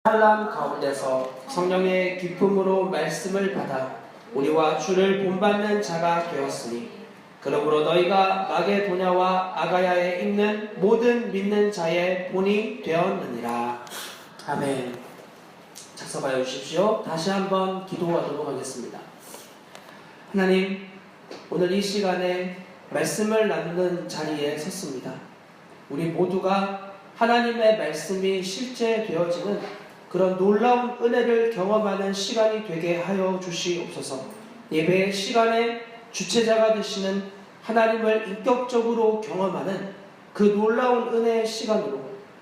환난 가운데서 성령의 기쁨으로 말씀을 받아 우리와 주를 본받는 자가 되었으니 그러므로 너희가 마게도냐와 아가야에 있는 모든 믿는 자의 본이 되었느니라. 아멘. 작성하여 주십시오. 다시 한번 기도하도록 하겠습니다. 하나님, 오늘 이 시간에 말씀을 나누는 자리에 섰습니다. 우리 모두가 하나님의 말씀이 실제 되어지는 그런 놀라운 은혜를 경험하는 시간이 되게 하여 주시옵소서. 예배의 시간에 주체자가 되시는 하나님을 인격적으로 경험하는 그 놀라운 은혜의 시간으로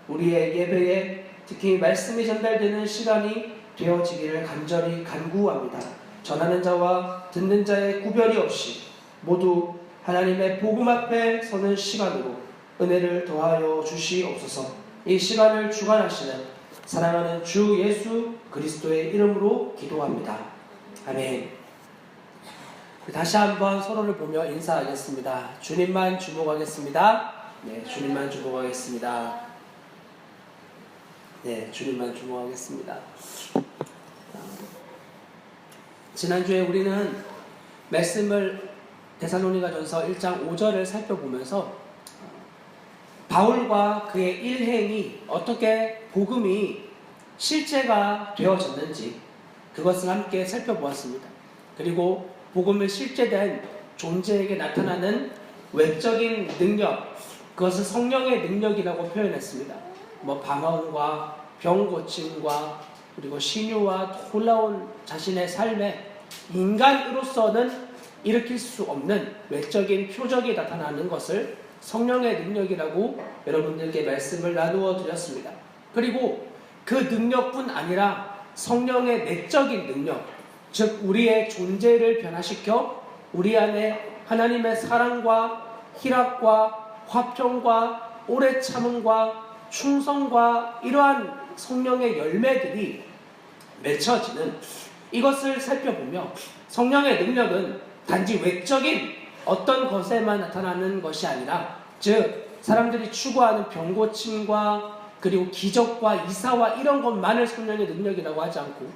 우리의 예배에 특히 말씀이 전달되는 시간이 되어지기를 간절히 간구합니다. 전하는 자와 듣는 자의 구별이 없이 모두 하나님의 복음 앞에 서는 시간으로 은혜를 더하여 주시옵소서. 이 시간을 주관하시는 사랑하는 주 예수 그리스도의 이름으로 기도합니다. 아멘. 다시 한번 서로를 보며 인사하겠습니다. 주님만 주목하겠습니다. 네, 주님만 주목하겠습니다. 네, 주님만 주목하겠습니다. 지난주에 우리는 말씀을 데살로니가전서 1장 5절을 살펴보면서 바울과 그의 일행이 어떻게 복음이 실제가 되어졌는지 그것을 함께 살펴보았습니다. 그리고 복음을 실제된 존재에게 나타나는 외적인 능력, 그것을 성령의 능력이라고 표현했습니다. 방언과 병고침과 그리고 신유와 놀라운 자신의 삶에 인간으로서는 일으킬 수 없는 외적인 표적이 나타나는 것을 성령의 능력이라고 여러분들께 말씀을 나누어 드렸습니다. 그리고 그 능력뿐 아니라 성령의 내적인 능력, 즉 우리의 존재를 변화시켜 우리 안에 하나님의 사랑과 희락과 화평과 오래 참음과 충성과 이러한 성령의 열매들이 맺혀지는 이것을 살펴보며 성령의 능력은 단지 외적인 어떤 것에만 나타나는 것이 아니라 즉 사람들이 추구하는 병고침과 그리고 기적과 이사와 이런 것만을 성령의 능력이라고 하지 않고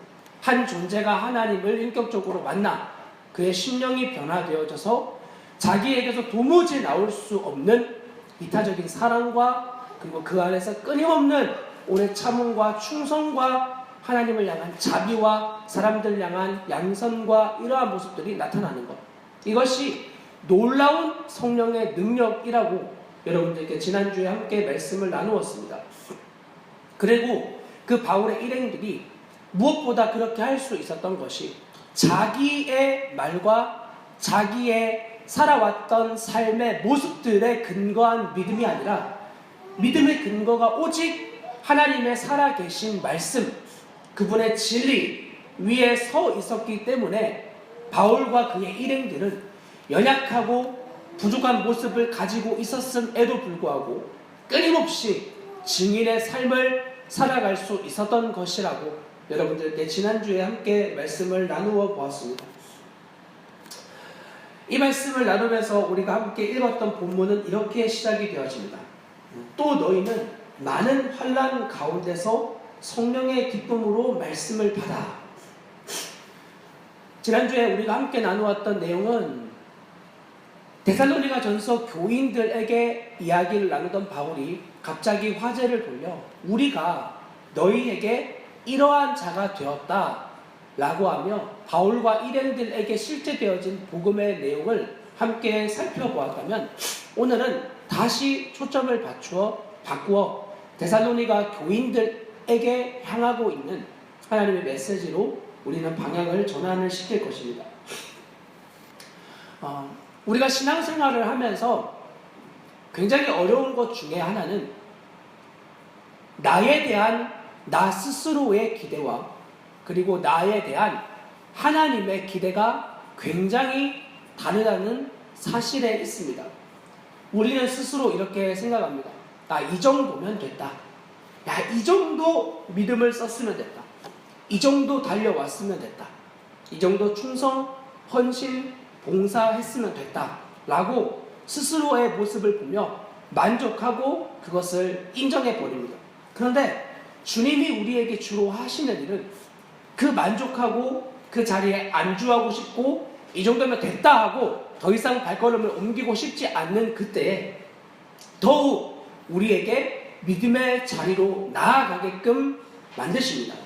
한 존재가 하나님을 인격적으로 만나 그의 심령이 변화되어져서 자기에게서 도무지 나올 수 없는 이타적인 사랑과 그리고 그 안에서 끊임없는 오래 참음과 충성과 하나님을 향한 자비와 사람들 향한 양선과 이러한 모습들이 나타나는 것, 이것이 놀라운 성령의 능력이라고 여러분들께 지난주에 함께 말씀을 나누었습니다. 그리고 그 바울의 일행들이 무엇보다 그렇게 할 수 있었던 것이 자기의 말과 자기의 살아왔던 삶의 모습들에 근거한 믿음이 아니라 믿음의 근거가 오직 하나님의 살아계신 말씀, 그분의 진리 위에 서 있었기 때문에 바울과 그의 일행들은 연약하고 부족한 모습을 가지고 있었음에도 불구하고 끊임없이 증인의 삶을 살아갈 수 있었던 것이라고 여러분들께 지난주에 함께 말씀을 나누어 보았습니다. 이 말씀을 나누면서 우리가 함께 읽었던 본문은 이렇게 시작이 되어집니다. 또 너희는 많은 환난 가운데서 성령의 기쁨으로 말씀을 받아. 지난주에 우리가 함께 나누었던 내용은 데살로니가전서 교인들에게 이야기를 나누던 바울이 갑자기 화제를 돌려 우리가 너희에게 이러한 자가 되었다 라고 하며 바울과 일행들에게 실제 되어진 복음의 내용을 함께 살펴보았다면 오늘은 다시 초점을 바꾸어 데살로니가 교인들에게 향하고 있는 하나님의 메시지로 우리는 방향을 전환을 시킬 것입니다. 우리가 신앙생활을 하면서 굉장히 어려운 것 중에 하나는 나에 대한 나 스스로의 기대와 그리고 나에 대한 하나님의 기대가 굉장히 다르다는 사실에 있습니다. 우리는 스스로 이렇게 생각합니다. 나 이 정도면 됐다. 야, 이 정도 믿음을 썼으면 됐다. 이 정도 달려왔으면 됐다. 이 정도 충성, 헌신, 봉사했으면 됐다 라고 스스로의 모습을 보며 만족하고 그것을 인정해 버립니다. 그런데 주님이 우리에게 주로 하시는 일은 그 만족하고 그 자리에 안주하고 싶고 이 정도면 됐다 하고 더 이상 발걸음을 옮기고 싶지 않는 그때에 더욱 우리에게 믿음의 자리로 나아가게끔 만드십니다.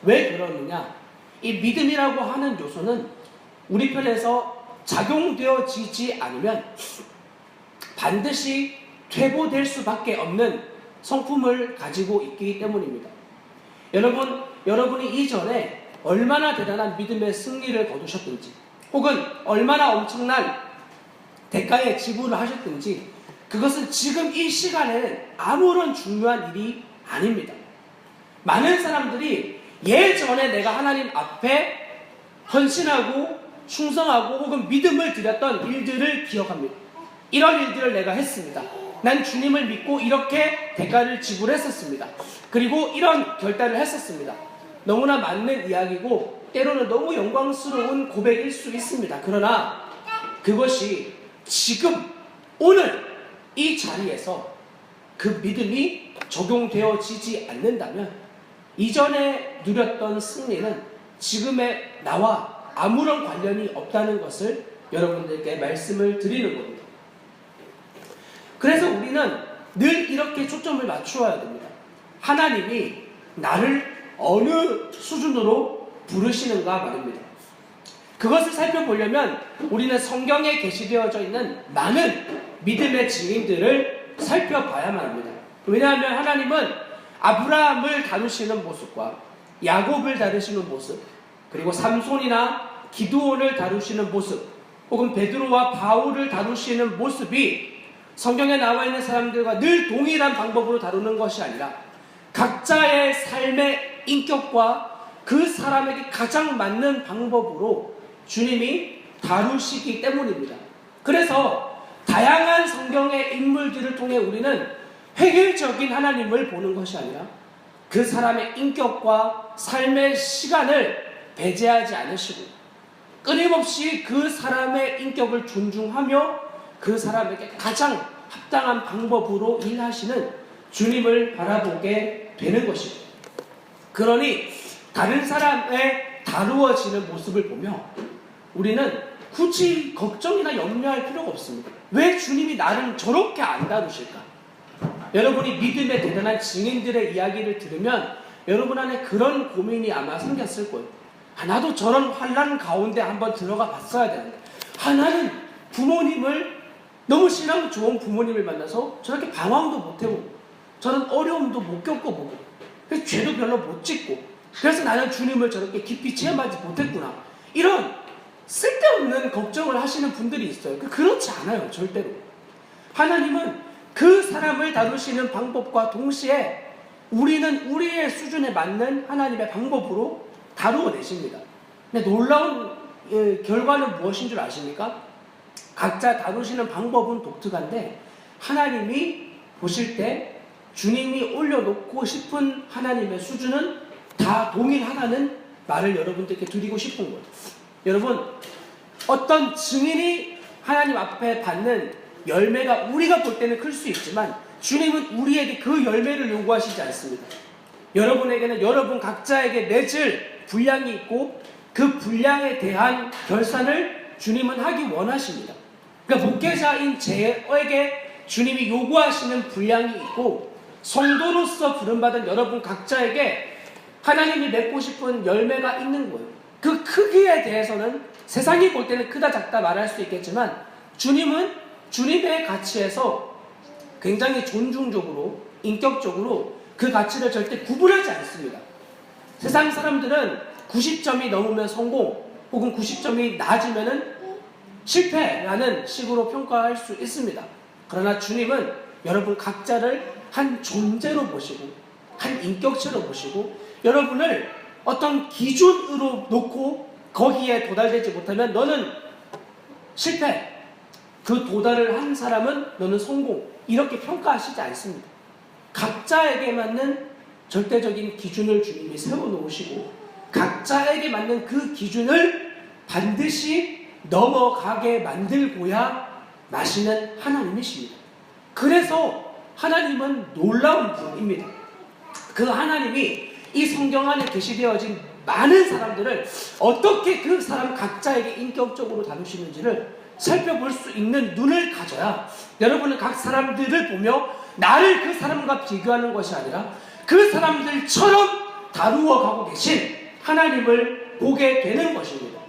왜 그러느냐? 이 믿음이라고 하는 요소는 우리 편에서 작용되어지지 않으면 반드시 퇴보될 수밖에 없는 성품을 가지고 있기 때문입니다. 여러분이 이전에 얼마나 대단한 믿음의 승리를 거두셨든지 혹은 얼마나 엄청난 대가의 지불을 하셨든지 그것은 지금 이 시간에는 아무런 중요한 일이 아닙니다. 많은 사람들이 예전에 내가 하나님 앞에 헌신하고 충성하고 혹은 믿음을 드렸던 일들을 기억합니다. 이런 일들을 내가 했습니다. 난 주님을 믿고 이렇게 대가를 지불했었습니다. 그리고 이런 결단을 했었습니다. 너무나 맞는 이야기고 때로는 너무 영광스러운 고백일 수 있습니다. 그러나 그것이 지금 오늘 이 자리에서 그 믿음이 적용되어지지 않는다면 이전에 누렸던 승리는 지금의 나와 아무런 관련이 없다는 것을 여러분들께 말씀을 드리는 겁니다. 그래서 우리는 늘 이렇게 초점을 맞추어야 됩니다. 하나님이 나를 어느 수준으로 부르시는가 말입니다. 그것을 살펴보려면 우리는 성경에 게시되어져 있는 많은 믿음의 증인들을 살펴봐야만 합니다. 왜냐하면 하나님은 아브라함을 다루시는 모습과 야곱을 다루시는 모습, 그리고 삼손이나 기드온을 다루시는 모습, 혹은 베드로와 바울을 다루시는 모습이 성경에 나와 있는 사람들과 늘 동일한 방법으로 다루는 것이 아니라 각자의 삶의 인격과 그 사람에게 가장 맞는 방법으로 주님이 다루시기 때문입니다. 그래서 다양한 성경의 인물들을 통해 우리는 획일적인 하나님을 보는 것이 아니라 그 사람의 인격과 삶의 시간을 배제하지 않으시고 끊임없이 그 사람의 인격을 존중하며 그 사람에게 가장 합당한 방법으로 일하시는 주님을 바라보게 되는 것입니다. 그러니 다른 사람의 다루어지는 모습을 보며 우리는 굳이 걱정이나 염려할 필요가 없습니다. 왜 주님이 나를 저렇게 안 다루실까? 여러분이 믿음의 대단한 증인들의 이야기를 들으면 여러분 안에 그런 고민이 아마 생겼을 거예요. 나도 저런 환난 가운데 한번 들어가 봤어야 되는데 나는 부모님을 너무 신앙 좋은 부모님을 만나서 저렇게 방황도 못 해보고 저런 어려움도 못 겪어보고 그래서 죄도 별로 못 짓고 그래서 나는 주님을 저렇게 깊이 체험하지 못했구나. 이런 쓸데없는 걱정을 하시는 분들이 있어요. 그렇지 않아요. 절대로. 하나님은 그 사람을 다루시는 방법과 동시에 우리는 우리의 수준에 맞는 하나님의 방법으로 다루어내십니다. 근데 놀라운 결과는 무엇인 줄 아십니까? 각자 다루시는 방법은 독특한데 하나님이 보실 때 주님이 올려놓고 싶은 하나님의 수준은 다 동일하다는 말을 여러분들께 드리고 싶은 거예요. 여러분, 어떤 증인이 하나님 앞에 받는 열매가 우리가 볼 때는 클 수 있지만 주님은 우리에게 그 열매를 요구하시지 않습니다. 여러분에게는 여러분 각자에게 맺을 분량이 있고 그 분량에 대한 결산을 주님은 하기 원하십니다. 그러니까 목회자인 저에게 주님이 요구하시는 분량이 있고 성도로서 부름받은 여러분 각자에게 하나님이 맺고 싶은 열매가 있는 거예요. 그 크기에 대해서는 세상이 볼 때는 크다 작다 말할 수 있겠지만 주님은 주님의 가치에서 굉장히 존중적으로 인격적으로 그 가치를 절대 구분하지 않습니다. 세상 사람들은 90점이 넘으면 성공 혹은 90점이 낮으면 실패라는 식으로 평가할 수 있습니다. 그러나 주님은 여러분 각자를 한 존재로 보시고 한 인격체로 보시고 여러분을 어떤 기준으로 놓고 거기에 도달되지 못하면 너는 실패, 그 도달을 한 사람은 너는 성공, 이렇게 평가하시지 않습니다. 각자에게 맞는 절대적인 기준을 주님이 세워놓으시고 각자에게 맞는 그 기준을 반드시 넘어가게 만들고야 마시는 하나님이십니다. 그래서 하나님은 놀라운 분입니다. 그 하나님이 이 성경 안에 계시되어진 많은 사람들을 어떻게 그 사람 각자에게 인격적으로 다루시는지를 살펴볼 수 있는 눈을 가져야 여러분은 각 사람들을 보며 나를 그 사람과 비교하는 것이 아니라 그 사람들처럼 다루어 가고 계신 하나님을 보게 되는 것입니다.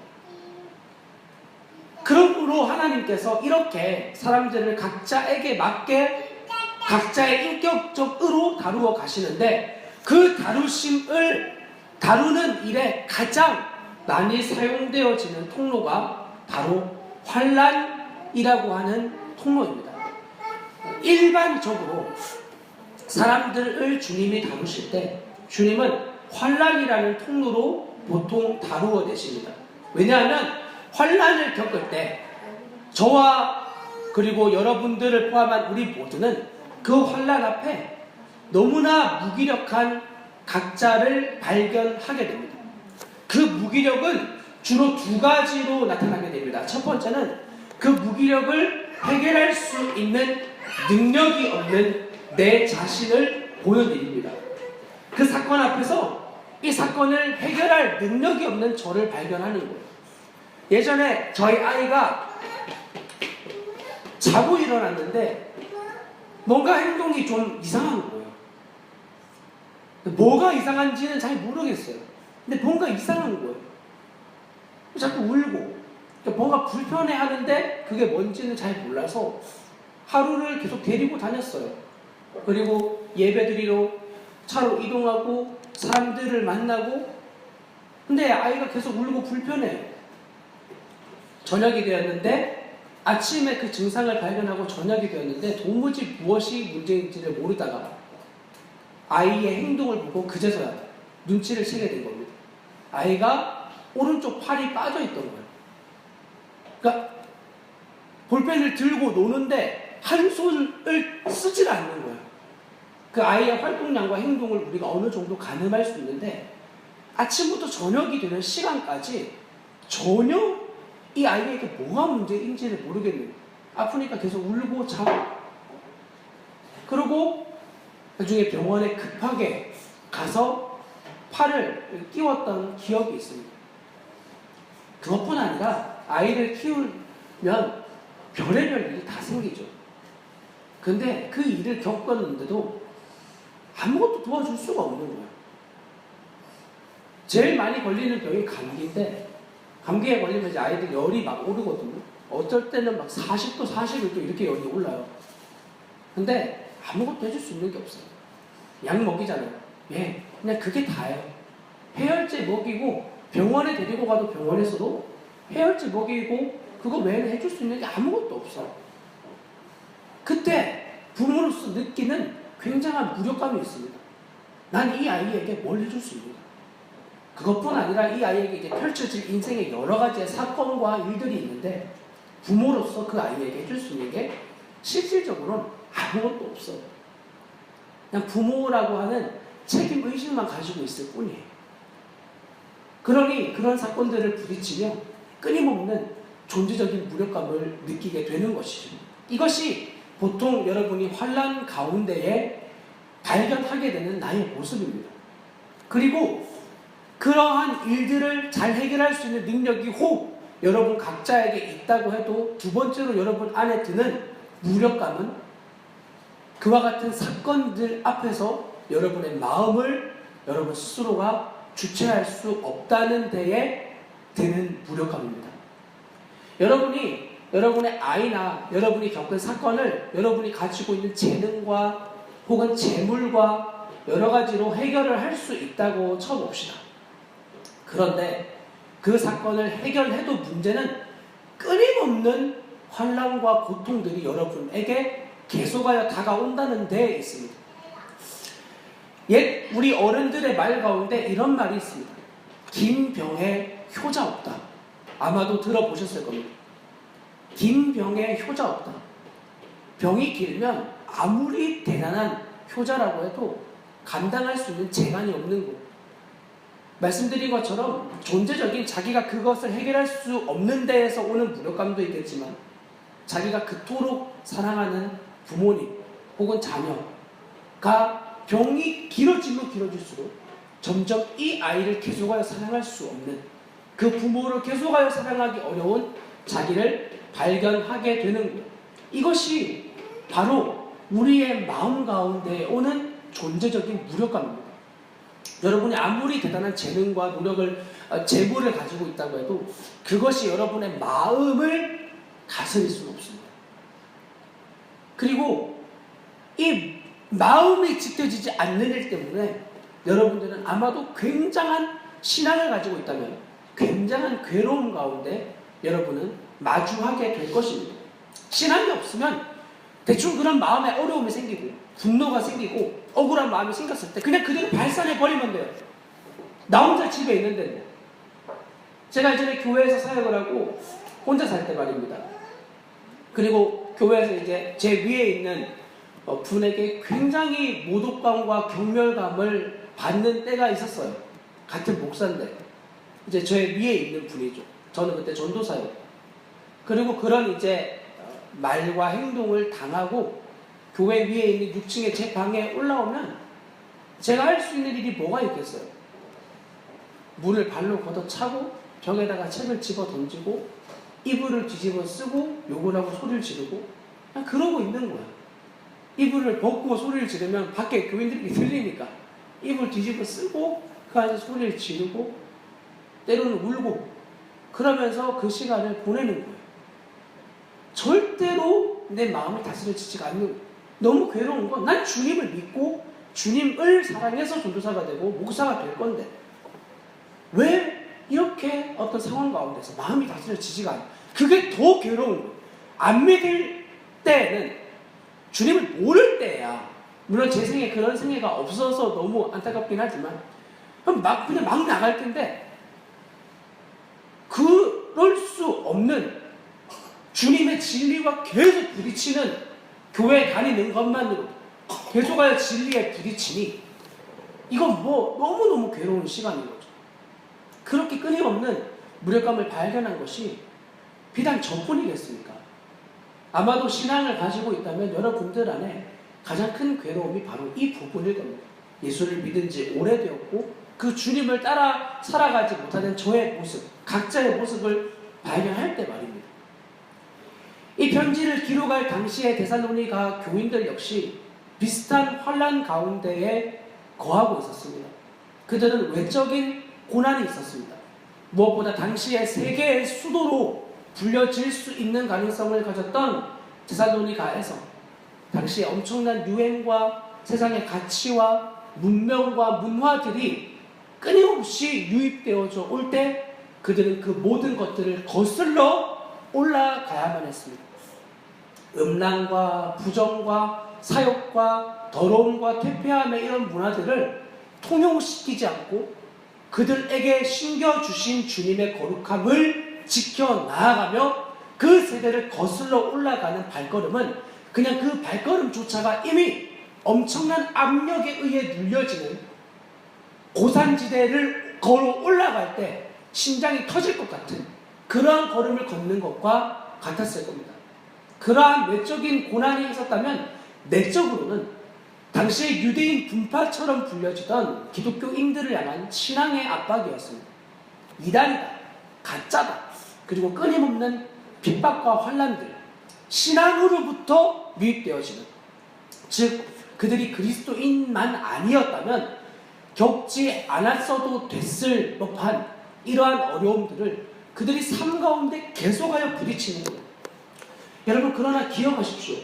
그러므로 하나님께서 이렇게 사람들을 각자에게 맞게 각자의 인격적으로 다루어 가시는데 그 다루심을 다루는 일에 가장 많이 사용되어지는 통로가 바로 환난이라고 하는 통로입니다. 일반적으로 사람들을 주님이 다루실 때 주님은 환난이라는 통로로 보통 다루어 내십니다. 왜냐하면 환난을 겪을 때 저와 그리고 여러분들을 포함한 우리 모두는 그 환난 앞에 너무나 무기력한 각자를 발견하게 됩니다. 그 무기력은 주로 두 가지로 나타나게 됩니다. 첫 번째는 그 무기력을 해결할 수 있는 능력이 없는 내 자신을 보여드립니다. 그 사건 앞에서 이 사건을 해결할 능력이 없는 저를 발견하는 거예요. 예전에 저희 아이가 자고 일어났는데 뭔가 행동이 좀 이상한 거예요. 뭐가 이상한지는 잘 모르겠어요. 근데 뭔가 이상한 거예요. 자꾸 울고 뭔가 불편해하는데 그게 뭔지는 잘 몰라서 하루를 계속 데리고 다녔어요. 그리고 예배드리러 차로 이동하고 사람들을 만나고 근데 아이가 계속 울고 불편해요. 저녁이 되었는데 아침에 그 증상을 발견하고 저녁이 되었는데 도무지 무엇이 문제인지를 모르다가 아이의 행동을 보고 그제서야 눈치를 채게 된 겁니다. 아이가 오른쪽 팔이 빠져 있던 거예요. 그러니까 볼펜을 들고 노는데 한 손을 쓰질 않는 거예요. 그 아이의 활동량과 행동을 우리가 어느 정도 가늠할 수 있는데 아침부터 저녁이 되는 시간까지 전혀 이 아이에게 뭐가 문제인지를 모르겠는 거예요. 아프니까 계속 울고 자고. 그리고 나중에 병원에 급하게 가서 팔을 끼웠던 기억이 있습니다. 그것뿐 아니라 아이를 키우면 별의별 일이 다 생기죠. 근데 그 일을 겪었는데도 아무것도 도와줄 수가 없는 거예요. 제일 많이 걸리는 병이 감기인데 감기에 걸리면 이제 아이들 열이 막 오르거든요. 어쩔 때는 막 40도, 41도 이렇게 열이 올라요. 근데 아무것도 해줄 수 있는 게 없어요. 약 먹이잖아요. 예, 그냥 그게 다예요. 해열제 먹이고 병원에 데리고 가도 병원에서도 해열제 먹이고 그거 외에는 해줄 수 있는 게 아무것도 없어요. 그때 부모로서 느끼는 굉장한 무력감이 있습니다. 난 이 아이에게 뭘 해줄 수 있는가? 그것뿐 아니라 이 아이에게 이제 펼쳐질 인생의 여러 가지의 사건과 일들이 있는데 부모로서 그 아이에게 해줄 수 있는 게 실질적으로는 아무것도 없어요. 그냥 부모라고 하는 책임의식만 가지고 있을 뿐이에요. 그러니 그런 사건들을 부딪히며 끊임없는 존재적인 무력감을 느끼게 되는 것이죠. 이것이 보통 여러분이 환난 가운데에 발견하게 되는 나의 모습입니다. 그리고 그러한 일들을 잘 해결할 수 있는 능력이 혹 여러분 각자에게 있다고 해도 두 번째로 여러분 안에 드는 무력감은 그와 같은 사건들 앞에서 여러분의 마음을 여러분 스스로가 주체할 수 없다는 데에 드는 무력감입니다. 여러분이 여러분의 아이나 여러분이 겪은 사건을 여러분이 가지고 있는 재능과 혹은 재물과 여러 가지로 해결을 할 수 있다고 쳐봅시다. 그런데 그 사건을 해결해도 문제는 끊임없는 환난과 고통들이 여러분에게 계속하여 다가온다는 데에 있습니다. 옛 우리 어른들의 말 가운데 이런 말이 있습니다. 긴 병에 효자 없다. 아마도 들어보셨을 겁니다. 긴 병에 효자 없다. 병이 길면 아무리 대단한 효자라고 해도 감당할 수 있는 재간이 없는 것. 말씀드린 것처럼 존재적인 자기가 그것을 해결할 수 없는 데에서 오는 무력감도 있겠지만 자기가 그토록 사랑하는 부모님 혹은 자녀가 병이 길어지면 길어질수록 점점 이 아이를 계속하여 사랑할 수 없는, 그 부모를 계속하여 사랑하기 어려운 자기를 발견하게 되는 거예요. 이것이 바로 우리의 마음 가운데 오는 존재적인 무력감입니다. 여러분이 아무리 대단한 재능과 노력을, 재물을 가지고 있다고 해도 그것이 여러분의 마음을 다스릴 수는 없습니다. 그리고 이 마음이 지켜지지 않는 일 때문에 여러분들은 아마도 굉장한 신앙을 가지고 있다면 굉장한 괴로움 가운데 여러분은 마주하게 될 것입니다. 신앙이 없으면 대충 그런 마음에 어려움이 생기고 분노가 생기고 억울한 마음이 생겼을 때 그냥 그대로 발산해 버리면 돼요. 나 혼자 집에 있는데. 제가 예전에 교회에서 사역을 하고 혼자 살 때 말입니다. 그리고 교회에서 이제 제 위에 있는 분에게 굉장히 모독감과 경멸감을 받는 때가 있었어요. 같은 목사인데 이제 제 위에 있는 분이죠. 저는 그때 전도사였고, 그리고 그런 이제 말과 행동을 당하고 교회 위에 있는 6층에 제 방에 올라오면 제가 할 수 있는 일이 뭐가 있겠어요? 문을 발로 걷어차고 벽에다가 책을 집어 던지고 이불을 뒤집어 쓰고 욕을 하고 소리를 지르고 그냥 그러고 있는 거야. 이불을 벗고 소리를 지르면 밖에 교인들이 들리니까 이불 뒤집어 쓰고 그 안에서 소리를 지르고 때로는 울고 그러면서 그 시간을 보내는 거예요. 절대로 내 마음이 다스려지지가 않는 거예요. 너무 괴로운 건 난 주님을 믿고 주님을 사랑해서 전도사가 되고 목사가 될 건데 왜 이렇게 어떤 상황 가운데서 마음이 다스려지지가 않아요. 그게 더 괴로운 거예요. 안 믿을 때는 주님을 모를 때야. 물론 제 생에 그런 생애가 없어서 너무 안타깝긴 하지만 그냥 막 나갈 텐데 그럴 수 없는 주님의 진리와 계속 부딪히는 교회 다니는 것만으로 계속하여 진리에 부딪히니 이건 뭐 너무너무 괴로운 시간인 거죠. 그렇게 끊임없는 무력감을 발견한 것이 비단 저뿐이겠습니까? 아마도 신앙을 가지고 있다면 여러분들 안에 가장 큰 괴로움이 바로 이 부분일 겁니다. 예수를 믿은 지 오래되었고 그 주님을 따라 살아가지 못하는 저의 모습, 각자의 모습을 발견할 때 말입니다. 이 편지를 기록할 당시의 데살로니가 교인들 역시 비슷한 환난 가운데에 거하고 있었습니다. 그들은 외적인 고난이 있었습니다. 무엇보다 당시의 세계의 수도로 불려질 수 있는 가능성을 가졌던 데살로니가에서 당시에 엄청난 유행과 세상의 가치와 문명과 문화들이 끊임없이 유입되어져 올 때 그들은 그 모든 것들을 거슬러 올라가야만 했습니다. 음란과 부정과 사욕과 더러움과 퇴폐함의 이런 문화들을 통용시키지 않고 그들에게 신겨주신 주님의 거룩함을 지켜나아가며 그 세대를 거슬러 올라가는 발걸음은 그냥 그 발걸음조차가 이미 엄청난 압력에 의해 눌려지는 고산지대를 걸어 올라갈 때 심장이 터질 것 같은 그러한 걸음을 걷는 것과 같았을 겁니다. 그러한 외적인 고난이 있었다면 내적으로는 당시의 유대인 분파처럼 불려지던 기독교인들을 향한 신앙의 압박이었습니다. 이단이다, 가짜다, 그리고 끊임없는 핍박과 환난들, 신앙으로부터 유입되어지는, 즉 그들이 그리스도인만 아니었다면 겪지 않았어도 됐을 법한 이러한 어려움들을 그들이 삶 가운데 계속하여 부딪히는 거예요. 여러분, 그러나 기억하십시오.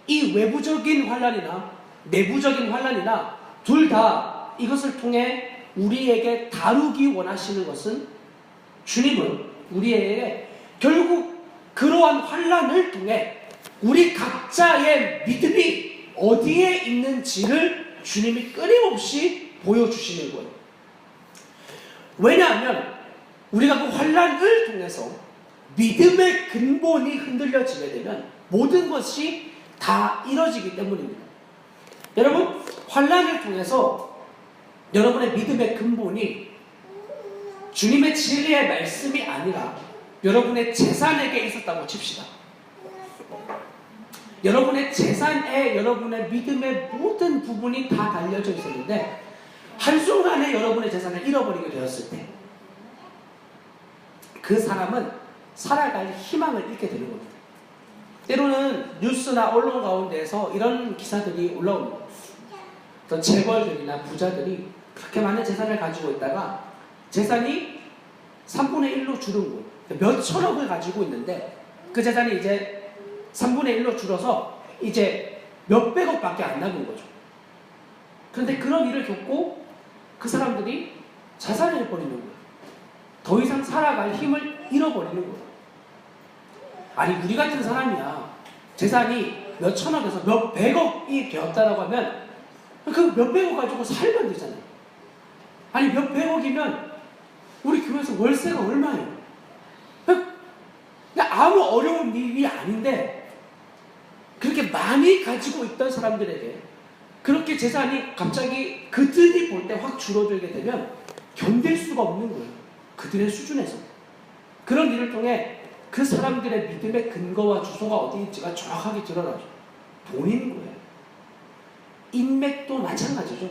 이 외부적인 환난이나 내부적인 환난이나 둘 다 이것을 통해 우리에게 다루기 원하시는 것은 주님은 우리에게 결국 그러한 환난을 통해 우리 각자의 믿음이 어디에 있는지를 주님이 끊임없이 보여주시는 거예요. 왜냐하면 우리가 그 환난을 통해서 믿음의 근본이 흔들려지게 되면 모든 것이 다 이뤄지기 때문입니다. 여러분, 환난을 통해서 여러분의 믿음의 근본이 주님의 진리의 말씀이 아니라 여러분의 재산에게 있었다고 칩시다. 여러분의 재산에 여러분의 믿음의 모든 부분이 다 달려져 있었는데 한순간에 여러분의 재산을 잃어버리게 되었을 때 그 사람은 살아갈 희망을 잃게 되는 겁니다. 때로는 뉴스나 언론 가운데에서 이런 기사들이 올라옵니다. 어떤 재벌들이나 부자들이 그렇게 많은 재산을 가지고 있다가 재산이 3분의 1로 줄은 거예요. 몇 천억을 가지고 있는데 그 재산이 이제 3분의 1로 줄어서 이제 몇백억밖에 안 남은 거죠. 그런데 그런 일을 겪고 그 사람들이 자살을 해버리는 거예요. 더 이상 살아갈 힘을 잃어버리는 거예요. 아니 우리 같은 사람이야 재산이 몇 천억에서 몇 백억이 되었다라고 하면 그 몇 백억 가지고 살면 되잖아요. 아니 몇 백억이면 우리 교회에서 월세가 얼마예요? 그냥 아무 어려운 일이 아닌데 그렇게 많이 가지고 있던 사람들에게 그렇게 재산이 갑자기 그들이 볼 때 확 줄어들게 되면 견딜 수가 없는 거예요. 그들의 수준에서. 그런 일을 통해 그 사람들의 믿음의 근거와 주소가 어디인지가 정확하게 드러나죠. 돈인 거예요. 인맥도 마찬가지죠.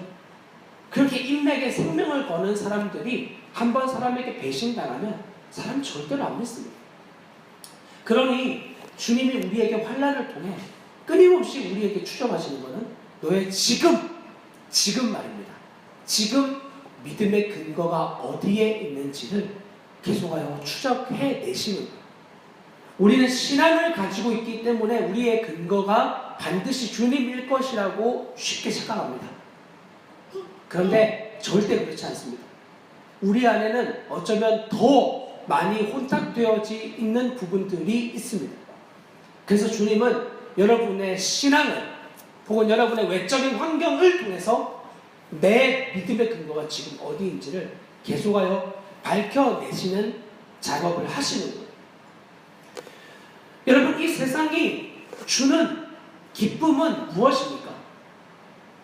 그렇게 인맥에 생명을 거는 사람들이 한번 사람에게 배신당하면 사람 절대로 안 믿습니다. 그러니 주님이 우리에게 환난을 통해 끊임없이 우리에게 추적하시는 것은 너의 지금 말입니다. 지금 믿음의 근거가 어디에 있는지를 계속하여 추적해 내시는 거예요. 우리는 신앙을 가지고 있기 때문에 우리의 근거가 반드시 주님일 것이라고 쉽게 착각합니다. 그런데 절대 그렇지 않습니다. 우리 안에는 어쩌면 더 많이 혼탁되어져 있는 부분들이 있습니다. 그래서 주님은 여러분의 신앙을 혹은 여러분의 외적인 환경을 통해서 내 믿음의 근거가 지금 어디인지를 계속하여 밝혀내시는 작업을 하시는 거예요. 여러분 이 세상이 주는 기쁨은 무엇입니까?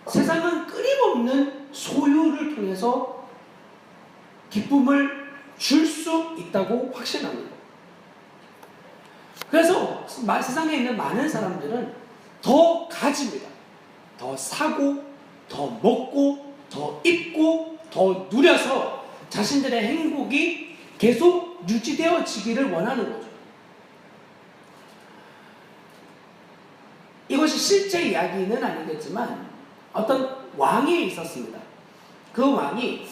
세상은 끊임없는 소유를 통해서 기쁨을 줄 수 있다고 확신합니다. 그래서 세상에 있는 많은 사람들은 더 가집니다. 더 사고, 더 먹고, 더 입고, 더 누려서 자신들의 행복이 계속 유지되어지기를 원하는 거죠. 이것이 실제 이야기는 아니겠지만 어떤 왕이 있었습니다. 그 왕이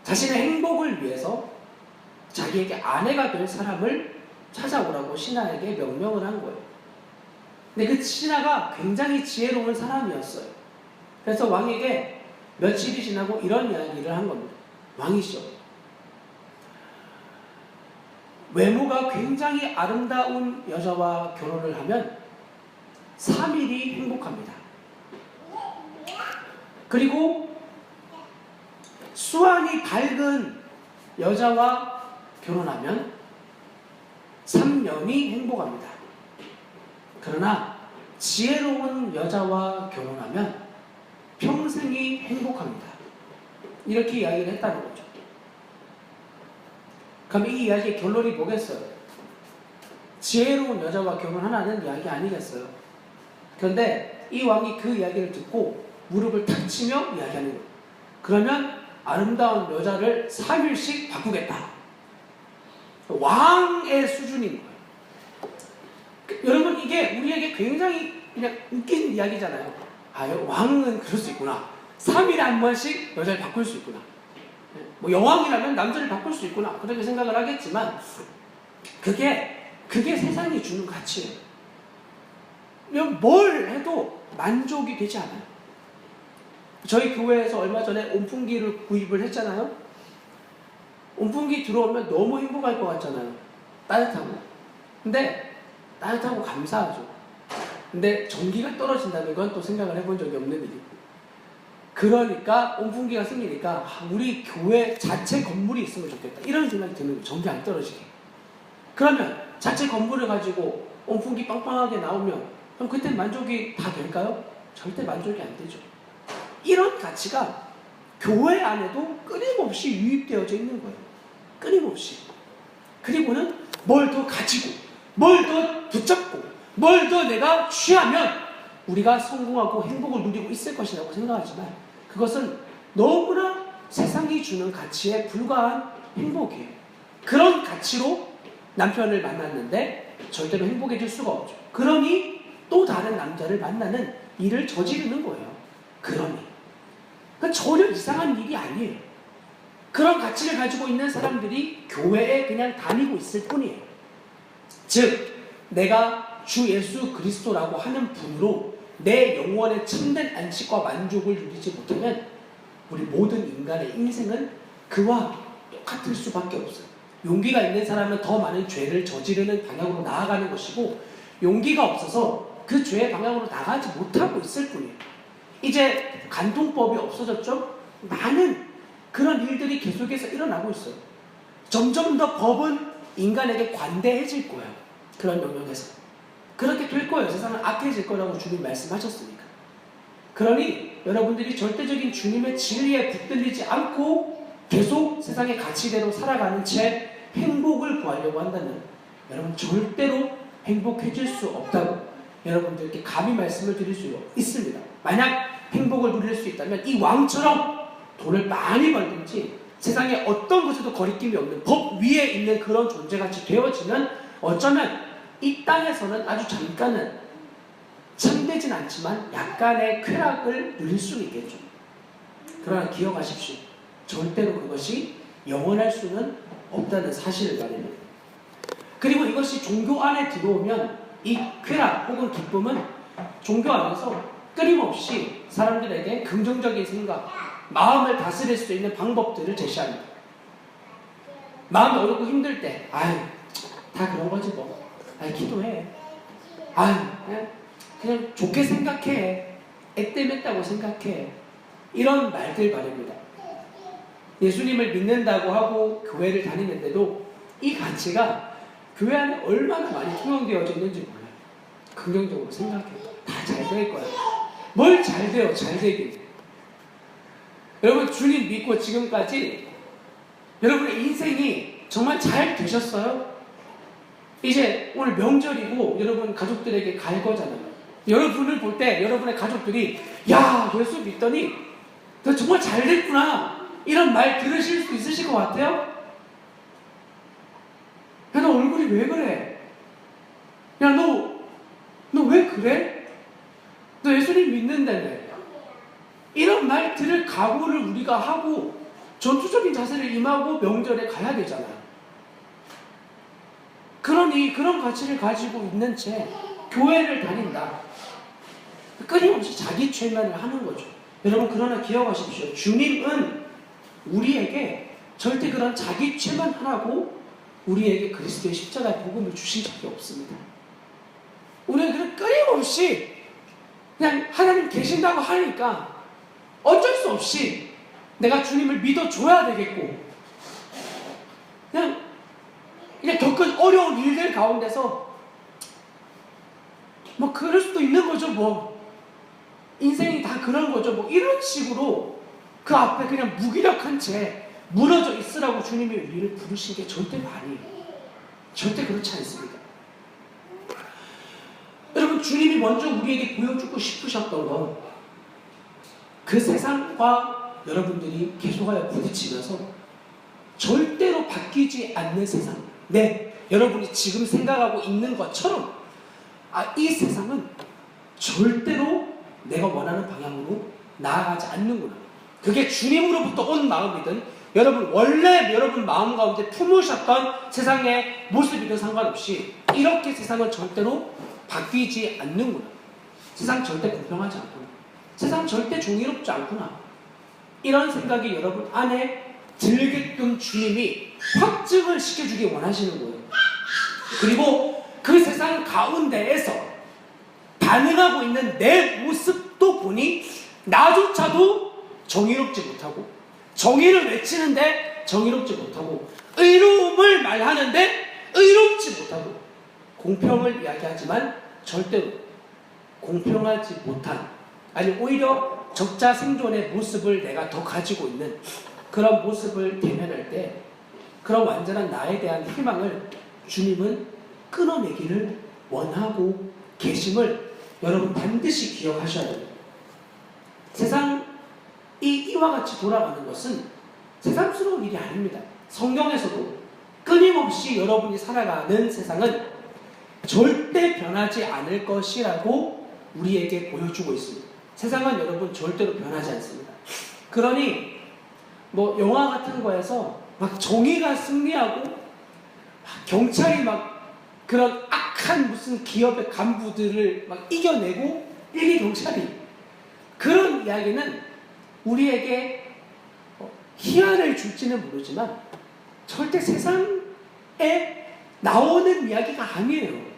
자신의 행복을 위해서 자기에게 아내가 될 사람을 찾아오라고 신하에게 명령을 한 거예요. 근데 그 신하가 굉장히 지혜로운 사람이었어요. 그래서 왕에게 며칠이 지나고 이런 이야기를 한 겁니다. 왕이시여, 외모가 굉장히 아름다운 여자와 결혼을 하면 3일이 행복합니다. 그리고 수완이 밝은 여자와 결혼하면 3년이 행복합니다. 그러나 지혜로운 여자와 결혼하면 평생이 행복합니다. 이렇게 이야기를 했다는 거죠. 그럼 이 이야기의 결론이 뭐겠어요? 지혜로운 여자와 결혼하라는 이야기 아니겠어요? 그런데 이 왕이 그 이야기를 듣고 무릎을 탁 치며 이야기하는 거예요. 그러면 아름다운 여자를 3일씩 바꾸겠다. 왕의 수준인 거예요. 여러분 이게 우리에게 굉장히 그냥 웃긴 이야기잖아요. 아, 왕은 그럴 수 있구나. 3일에 한 번씩 여자를 바꿀 수 있구나. 뭐 여왕이라면 남자를 바꿀 수 있구나. 그렇게 생각을 하겠지만 그게 세상이 주는 가치예요. 뭘 해도 만족이 되지 않아요. 저희 교회에서 얼마 전에 온풍기를 구입을 했잖아요. 온풍기 들어오면 너무 행복할 것 같잖아요. 따뜻하고. 근데 따뜻하고 감사하죠. 근데 전기가 떨어진다는 건 또 생각을 해본 적이 없는 일이고. 그러니까 온풍기가 생기니까 우리 교회 자체 건물이 있으면 좋겠다. 이런 생각이 드는 거예요. 전기 안 떨어지게. 그러면 자체 건물을 가지고 온풍기 빵빵하게 나오면 그럼 그때 만족이 다 될까요? 절대 만족이 안 되죠. 이런 가치가 교회 안에도 끊임없이 유입되어져 있는 거예요. 끊임없이. 그리고는 뭘 더 가지고, 뭘 더 붙잡고, 뭘 더 내가 취하면 우리가 성공하고 행복을 누리고 있을 것이라고 생각하지만 그것은 너무나 세상이 주는 가치에 불과한 행복이에요. 그런 가치로 남편을 만났는데 절대로 행복해질 수가 없죠. 그러니 또 다른 남자를 만나는 일을 저지르는 거예요. 그러니 전혀 이상한 일이 아니에요. 그런 가치를 가지고 있는 사람들이 교회에 그냥 다니고 있을 뿐이에요. 즉 내가 주 예수 그리스도라고 하는 분으로 내 영혼의 참된 안식과 만족을 누리지 못하면 우리 모든 인간의 인생은 그와 똑같을 수밖에 없어요. 용기가 있는 사람은 더 많은 죄를 저지르는 방향으로 나아가는 것이고 용기가 없어서 그 죄의 방향으로 나가지 못하고 있을 뿐이에요. 이제 간통법이 없어졌죠? 많은 그런 일들이 계속해서 일어나고 있어요. 점점 더 법은 인간에게 관대해질 거예요. 그런 영역에서. 그렇게 될 거예요. 세상은 악해질 거라고 주님 말씀하셨으니까. 그러니 여러분들이 절대적인 주님의 진리에 붙들리지 않고 계속 세상의 가치대로 살아가는 채 행복을 구하려고 한다면 여러분 절대로 행복해질 수 없다고 여러분들께 감히 말씀을 드릴 수 있습니다. 만약 행복을 누릴 수 있다면 이 왕처럼 돈을 많이 벌든지 세상에 어떤 것에도 거리낌이 없는 법 위에 있는 그런 존재같이 되어지면 어쩌면 이 땅에서는 아주 잠깐은 참되진 않지만 약간의 쾌락을 누릴 수는 있겠죠. 그러나 기억하십시오. 절대로 그것이 영원할 수는 없다는 사실을 말입니다. 그리고 이것이 종교 안에 들어오면 이 쾌락 혹은 기쁨은 종교 안에서 끊임없이 사람들에게 긍정적인 생각, 마음을 다스릴 수 있는 방법들을 제시합니다. 마음이 어렵고 힘들 때, 다 그런 거지 뭐. 기도해. 그냥 좋게 생각해. 애땜했다고 생각해. 이런 말들 말입니다. 예수님을 믿는다고 하고 교회를 다니는데도 이 가치가 교회 안에 얼마나 많이 통용되어져 있는지 몰라요. 긍정적으로 생각해요. 다 잘 될 거야. 뭘 잘 돼요? 잘 되긴. 여러분 주님 믿고 지금까지 여러분의 인생이 정말 잘 되셨어요? 이제 오늘 명절이고 여러분 가족들에게 갈 거잖아요. 여러분을 볼 때 여러분의 가족들이 야 예수 믿더니 너 정말 잘 됐구나 이런 말 들으실 수 있으실 것 같아요? 야 너 얼굴이 왜 그래? 야 너 왜 그래? 너 예수님 믿는다며. 이런 말 들을 각오를 우리가 하고 전투적인 자세를 임하고 명절에 가야 되잖아요. 그러니 그런 가치를 가지고 있는 채 교회를 다닌다. 끊임없이 자기 최면을 하는 거죠. 여러분 그러나 기억하십시오. 주님은 우리에게 절대 그런 자기 최면하라고 우리에게 그리스도의 십자가의 복음을 주신 적이 없습니다. 우리는 끊임없이 그냥 하나님 계신다고 하니까 어쩔 수 없이 내가 주님을 믿어줘야 되겠고 그냥 겪은 어려운 일들 가운데서 뭐 그럴 수도 있는 거죠. 뭐 인생이 다 그런 거죠. 뭐 이런 식으로 그 앞에 그냥 무기력한 채 무너져 있으라고 주님이 우리를 부르신 게 절대로 아니에요. 절대 그렇지 않습니다. 여러분 주님이 먼저 우리에게 보여주고 싶으셨던 건 그 세상과 여러분들이 계속하여 부딪히면서 절대로 바뀌지 않는 세상. 네, 여러분이 지금 생각하고 있는 것처럼 이 세상은 절대로 내가 원하는 방향으로 나아가지 않는구나. 그게 주님으로부터 온 마음이든 여러분 원래 여러분 마음 가운데 품으셨던 세상의 모습이든 상관없이 이렇게 세상은 절대로 바뀌지 않는구나. 세상 절대 공평하지 않구나. 세상 절대 종이롭지 않구나. 이런 생각이 여러분 안에 들게끔 주님이 확증을 시켜주기 원하시는 거예요. 그리고 그 세상 가운데에서 반응하고 있는 내 모습도 보니 나조차도 정의롭지 못하고 정의를 외치는데 정의롭지 못하고 의로움을 말하는데 의롭지 못하고 공평을 이야기하지만 절대로 공평하지 못한 아니 오히려 적자 생존의 모습을 내가 더 가지고 있는 그런 모습을 대면할 때 그런 완전한 나에 대한 희망을 주님은 끊어내기를 원하고 계심을 여러분 반드시 기억하셔야 됩니다. 세상이 이와 같이 돌아가는 것은 새삼스러운 일이 아닙니다. 성경에서도 끊임없이 여러분이 살아가는 세상은 절대 변하지 않을 것이라고 우리에게 보여주고 있습니다. 세상은 여러분 절대로 변하지 않습니다. 그러니 뭐 영화 같은 거에서 막 정의가 승리하고 경찰이 막 그런 악한 무슨 기업의 간부들을 막 이겨내고 일개 경찰이, 그런 이야기는 우리에게 희화를 줄지는 모르지만 절대 세상에 나오는 이야기가 아니에요.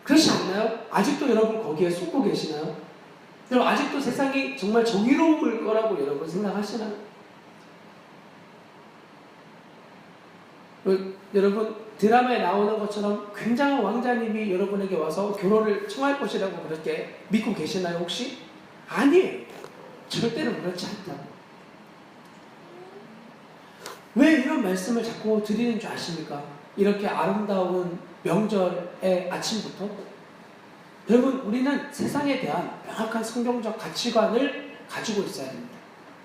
그렇지 않나요? 아직도 여러분 거기에 속고 계시나요? 여러분 아직도 세상이 정말 정의로울 거라고 여러분 생각하시나요? 여러분 드라마에 나오는 것처럼 굉장한 왕자님이 여러분에게 와서 결혼을 청할 것이라고 그렇게 믿고 계시나요 혹시? 아니에요. 절대로 그렇지 않다고. 왜 이런 말씀을 자꾸 드리는 줄 아십니까? 이렇게 아름다운 명절의 아침부터 여러분 우리는 세상에 대한 명확한 성경적 가치관을 가지고 있어야 됩니다.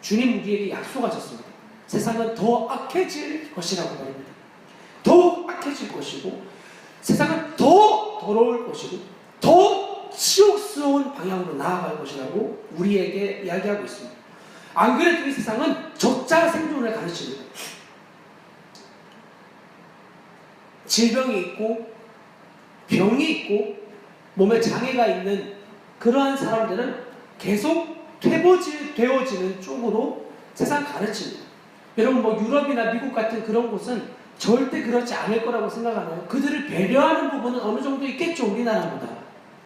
주님 우리에게 약속하셨습니다. 세상은 더 악해질 것이라고 말합니다. 더욱 악해질 것이고 세상은 더 더러울 것이고 더 치욕스러운 방향으로 나아갈 것이라고 우리에게 이야기하고 있습니다. 안 그래도 이 세상은 적자 생존을 가르칩니다. 질병이 있고 병이 있고 몸에 장애가 있는 그러한 사람들은 계속 되어지는 쪽으로 세상 가르칩니다. 여러분 뭐 유럽이나 미국 같은 그런 곳은 절대 그렇지 않을 거라고 생각하나요? 그들을 배려하는 부분은 어느 정도 있겠죠, 우리나라보다.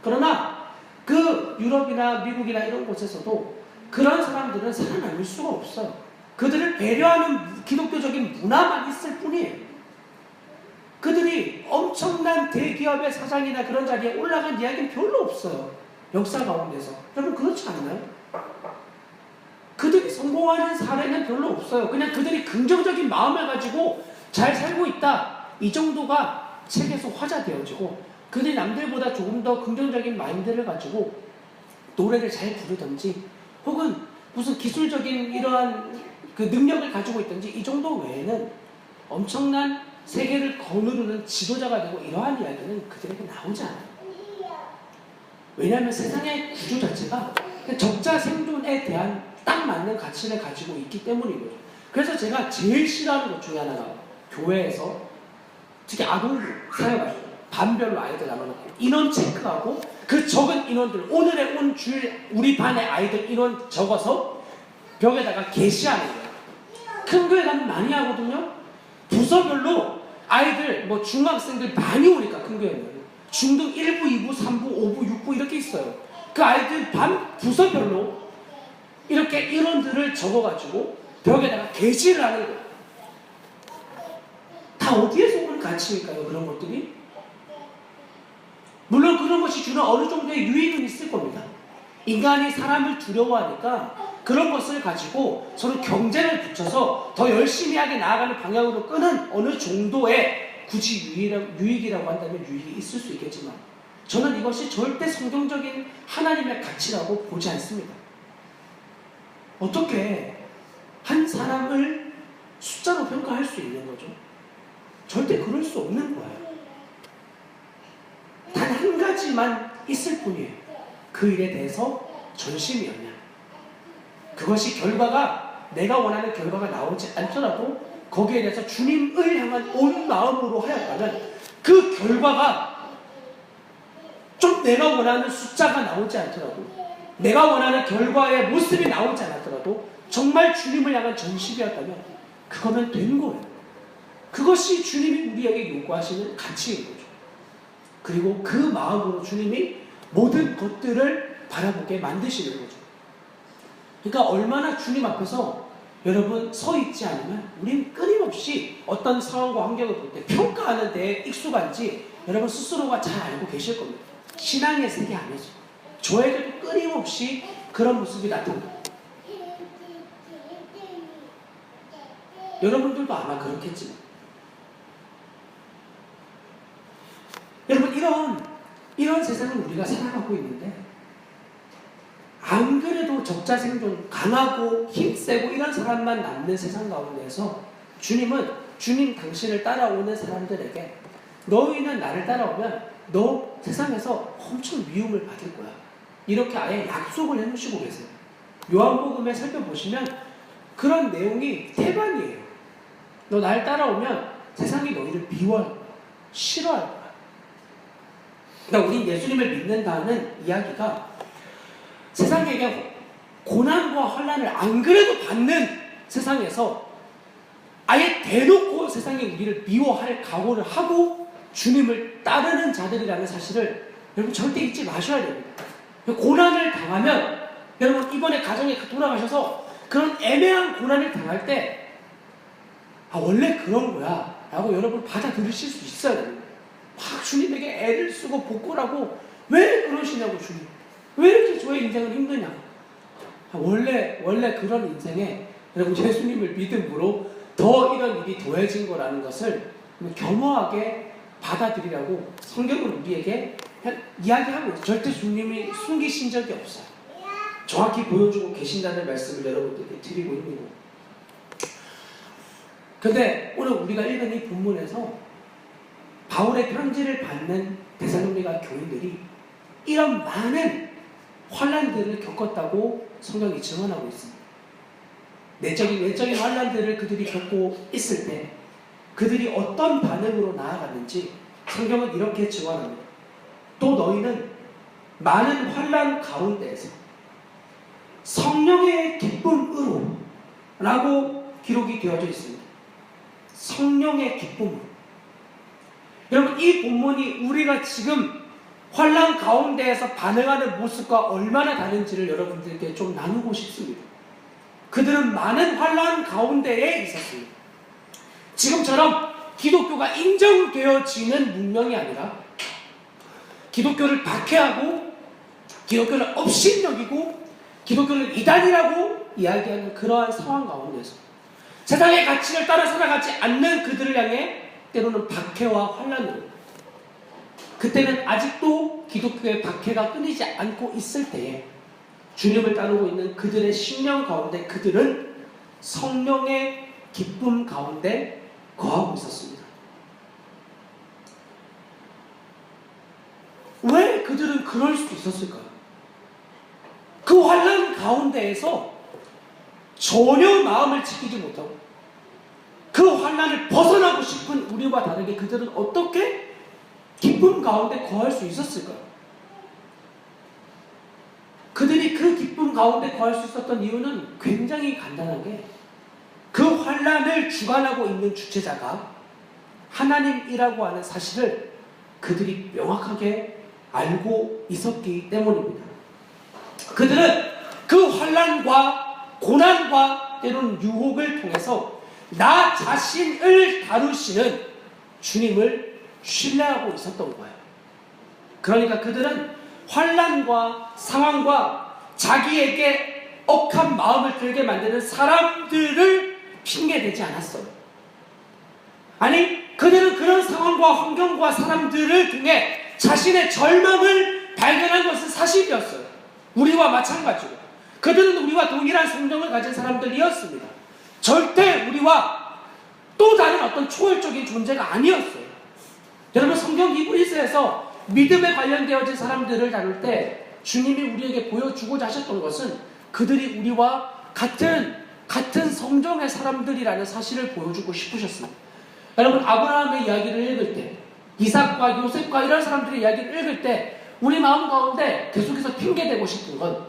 그러나 그 유럽이나 미국이나 이런 곳에서도 그런 사람들은 살아남을 수가 없어요. 그들을 배려하는 기독교적인 문화만 있을 뿐이에요. 그들이 엄청난 대기업의 사장이나 그런 자리에 올라간 이야기는 별로 없어요. 역사 가운데서. 여러분 그렇지 않나요? 그들이 성공하는 사례는 별로 없어요. 그냥 그들이 긍정적인 마음을 가지고 잘 살고 있다, 이 정도가 책에서 화자되어지고 그들이 남들보다 조금 더 긍정적인 마인드를 가지고 노래를 잘 부르든지 혹은 무슨 기술적인 이러한 그 능력을 가지고 있든지 이 정도 외에는 엄청난 세계를 거느르는 지도자가 되고 이러한 이야기는 그들에게 나오지 않아요. 왜냐하면 세상의 구조 자체가 적자 생존에 대한 딱 맞는 가치를 가지고 있기 때문인 거죠. 그래서 제가 제일 싫어하는 것 중에 하나가 교회에서 특히 아동부 사회가 반별로 아이들 나눠놓고 인원 체크하고 그 적은 인원들 오늘의 온 주일 우리 반의 아이들 인원 적어서 벽에다가 게시하는 거예요. 큰 교회 가면 많이 하거든요. 부서별로 아이들 뭐 중학생들 많이 오니까 큰 교회는 중등 1부, 2부, 3부, 5부, 6부 이렇게 있어요. 그 아이들 반 부서별로 이렇게 인원들을 적어가지고 벽에다가 게시를 하는 거예요. 다 어디에서 오는 가치일까요? 그런 것들이? 물론 그런 것이 주는 어느 정도의 유익은 있을 겁니다. 인간이 사람을 두려워하니까 그런 것을 가지고 서로 경쟁을 붙여서 더 열심히 하게 나아가는 방향으로 끄는 어느 정도의 굳이 유익이라고 한다면 유익이 있을 수 있겠지만 저는 이것이 절대 성경적인 하나님의 가치라고 보지 않습니다. 어떻게 한 사람을 숫자로 평가할 수 있는 거죠? 절대 그럴 수 없는 거예요. 단 한 가지만 있을 뿐이에요. 그 일에 대해서 전심이었냐. 그것이 결과가 내가 원하는 결과가 나오지 않더라도 거기에 대해서 주님을 향한 온 마음으로 하였다면 그 결과가 좀 내가 원하는 숫자가 나오지 않더라도 내가 원하는 결과의 모습이 나오지 않았더라도 정말 주님을 향한 전심이었다면 그거면 된 거예요. 그것이 주님이 우리에게 요구하시는 가치인 거죠. 그리고 그 마음으로 주님이 모든 것들을 바라보게 만드시는 거죠. 그러니까 얼마나 주님 앞에서 여러분 서 있지 않으면 우리는 끊임없이 어떤 상황과 환경을 볼 때 평가하는 데에 익숙한지 여러분 스스로가 잘 알고 계실 겁니다. 신앙의 세계 안에서 저에게도 끊임없이 그런 모습이 나타납니다. 여러분들도 아마 그렇겠지만 여러분 이런 이런 세상을 우리가 살아가고 있는데 안 그래도 적자생존 강하고 힘세고 이런 사람만 남는 세상 가운데서 주님은 주님 당신을 따라오는 사람들에게 너희는 나를 따라오면 너 세상에서 엄청 미움을 받을 거야. 이렇게 아예 약속을 해놓으시고 계세요. 요한복음에 살펴보시면 그런 내용이 대반이에요. 너 날 따라오면 세상이 너희를 미워할 거야. 싫어할 거야. 그러니까 우리 예수님을 믿는다는 이야기가 세상에게 고난과 환난을 안 그래도 받는 세상에서 아예 대놓고 세상이 우리를 미워할 각오를 하고 주님을 따르는 자들이라는 사실을 여러분 절대 잊지 마셔야 됩니다. 고난을 당하면 여러분 이번에 가정에 돌아가셔서 그런 애매한 고난을 당할 때 원래 그런 거야 라고 여러분 받아들이실 수 있어야 됩니다. 막 주님에게 애를 쓰고 복구라고 왜 그러시냐고 주님. 왜 이렇게 저의 인생은 힘드냐고. 원래 그런 인생에 여러분 예수님을 믿음으로 더 이런 일이 더해진 거라는 것을 겸허하게 받아들이라고 성경은 우리에게 이야기하고 있어요. 절대 주님이 숨기신 적이 없어요. 정확히 보여주고 계신다는 말씀을 여러분들께 드리고 있는 거예요. 그런데 오늘 우리가 읽은 이 본문에서 바울의 편지를 받는 데살로니가 교인들이 이런 많은 환난들을 겪었다고 성경이 증언하고 있습니다. 내적인 환난들을 그들이 겪고 있을 때 그들이 어떤 반응으로 나아갔는지 성경은 이렇게 증언합니다. 또 너희는 많은 환난 가운데에서 성령의 기쁨으로 라고 기록이 되어져 있습니다. 성령의 기쁨으로. 여러분 이 본문이 우리가 지금 환난 가운데에서 반응하는 모습과 얼마나 다른지를 여러분들께 좀 나누고 싶습니다. 그들은 많은 환난 가운데에 있었습니다. 지금처럼 기독교가 인정되어지는 문명이 아니라 기독교를 박해하고 기독교를 업신여기고 기독교를 이단이라고 이야기하는 그러한 상황 가운데서 세상의 가치를 따라 살아가지 않는 그들을 향해 때로는 박해와 환난으로 그때는 아직도 기독교의 박해가 끊이지 않고 있을 때에 주님을 따르고 있는 그들의 심령 가운데 그들은 성령의 기쁨 가운데 거하고 있었습니다. 왜 그들은 그럴 수 있었을까요? 그 환난 가운데에서 전혀 마음을 지키지 못하고 그 환난을 벗어나고 싶은 우리와 다르게 그들은 어떻게 기쁨 가운데 거할 수 있었을까요? 그들이 그 기쁨 가운데 거할 수 있었던 이유는 굉장히 간단하게 그 환난을 주관하고 있는 주체자가 하나님이라고 하는 사실을 그들이 명확하게 알고 있었기 때문입니다. 그들은 그 환난과 고난과 때로는 유혹을 통해서 나 자신을 다루시는 주님을 신뢰하고 있었던 거예요. 그러니까 그들은 환난과 상황과 자기에게 억한 마음을 들게 만드는 사람들을 핑계대지 않았어요. 아니, 그들은 그런 상황과 환경과 사람들을 통해 자신의 절망을 발견한 것은 사실이었어요. 우리와 마찬가지로. 그들은 우리와 동일한 성정을 가진 사람들이었습니다. 절대 우리와 또 다른 어떤 초월적인 존재가 아니었어요. 여러분 성경 히브리서에서 믿음에 관련되어진 사람들을 다룰 때 주님이 우리에게 보여주고자 하셨던 것은 그들이 우리와 같은 성정의 사람들이라는 사실을 보여주고 싶으셨습니다. 여러분 아브라함의 이야기를 읽을 때 이삭과 요셉과 이런 사람들의 이야기를 읽을 때 우리 마음 가운데 계속해서 핑계대고 싶은 건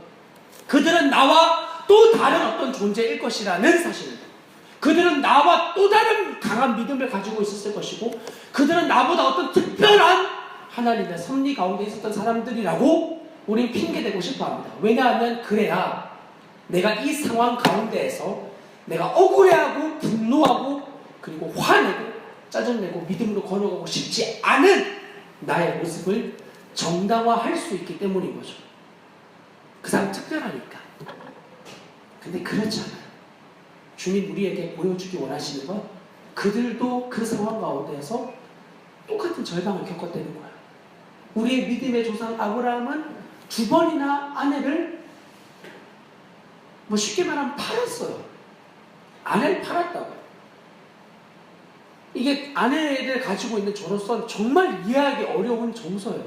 그들은 나와 또 다른 어떤 존재일 것이라는 사실입니다. 그들은 나와 또 다른 강한 믿음을 가지고 있었을 것이고 그들은 나보다 어떤 특별한 하나님의 섭리 가운데 있었던 사람들이라고 우린 핑계대고 싶어합니다. 왜냐하면 그래야 내가 이 상황 가운데에서 내가 억울해하고 분노하고 그리고 화내고 짜증내고 믿음으로 걸어가고 싶지 않은 나의 모습을 정당화할 수 있기 때문인 거죠. 그 사람 특별하니까. 근데 그렇지 않아요. 주님 우리에게 보여주기 원하시는 건 그들도 그 상황 가운데에서 똑같은 절망을 겪었다는 거예요. 우리의 믿음의 조상 아브라함은 2번이나 아내를 쉽게 말하면 팔았어요. 아내를 팔았다고요. 이게 아내를 가지고 있는 저로서는 정말 이해하기 어려운 정서예요.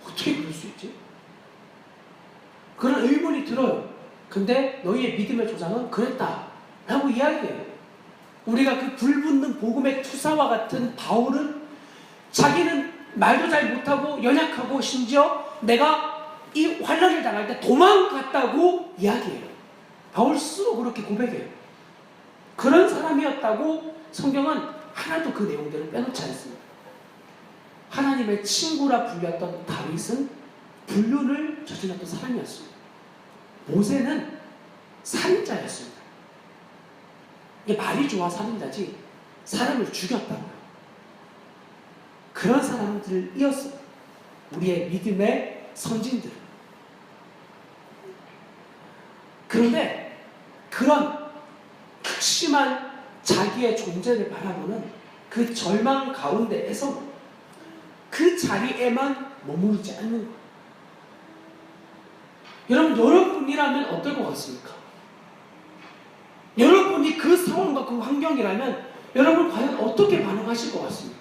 어떻게 그럴 수 있지? 그런 의문이 들어요. 근데 너희의 믿음의 조상은 그랬다 라고 이야기해요. 우리가 그 불붙는 복음의 투사와 같은 바울은 자기는 말도 잘 못하고 연약하고 심지어 내가 이 환난을 당할 때 도망갔다고 이야기해요. 바울 스스로 그렇게 고백해요. 그런 사람이었다고 성경은 하나도 그 내용들을 빼놓지 않습니다. 하나님의 친구라 불렸던 다윗은 불륜을 저질렀던 사람이었습니다. 모세는 살인자였습니다. 이게 말이 좋아 살인자지 사람을 죽였다고요. 그런 사람들을 이었어요. 우리의 믿음의 선진들. 그런데 그런 극심한 자기의 존재를 바라보는 그 절망 가운데에서 그 자리에만 머무르지 않는 거예요. 여러분이라면 어떨 것 같습니까? 여러분이 그 상황과 그 환경이라면 여러분 과연 어떻게 반응하실 것 같습니까?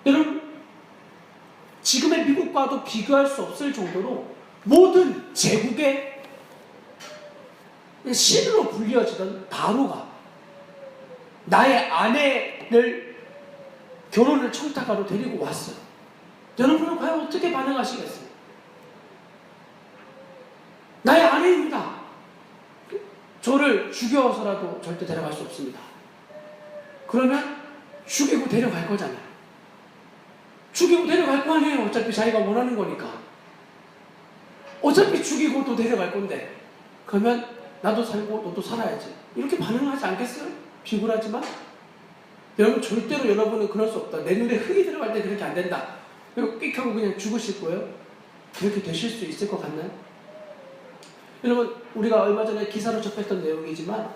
여러분, 지금의 미국과도 비교할 수 없을 정도로 모든 제국의 신으로 불려지던 바로가 나의 아내를 결혼을 청탁하러 데리고 왔어요. 여러분은 과연 어떻게 반응하시겠어요? 나의 아내입니다. 저를 죽여서라도 절대 데려갈 수 없습니다. 그러면 죽이고 데려갈 거잖아요. 죽이고 데려갈 거 아니에요. 어차피 자기가 원하는 거니까. 어차피 죽이고 또 데려갈 건데. 그러면 나도 살고 너도 살아야지. 이렇게 반응하지 않겠어요? 비굴하지만. 여러분 절대로 여러분은 그럴 수 없다. 내 눈에 흙이 들어갈 때 그렇게 안 된다. 그리고 끽 하고 그냥 죽으실 거예요? 그렇게 되실 수 있을 것 같나요? 여러분, 우리가 얼마 전에 기사로 접했던 내용이지만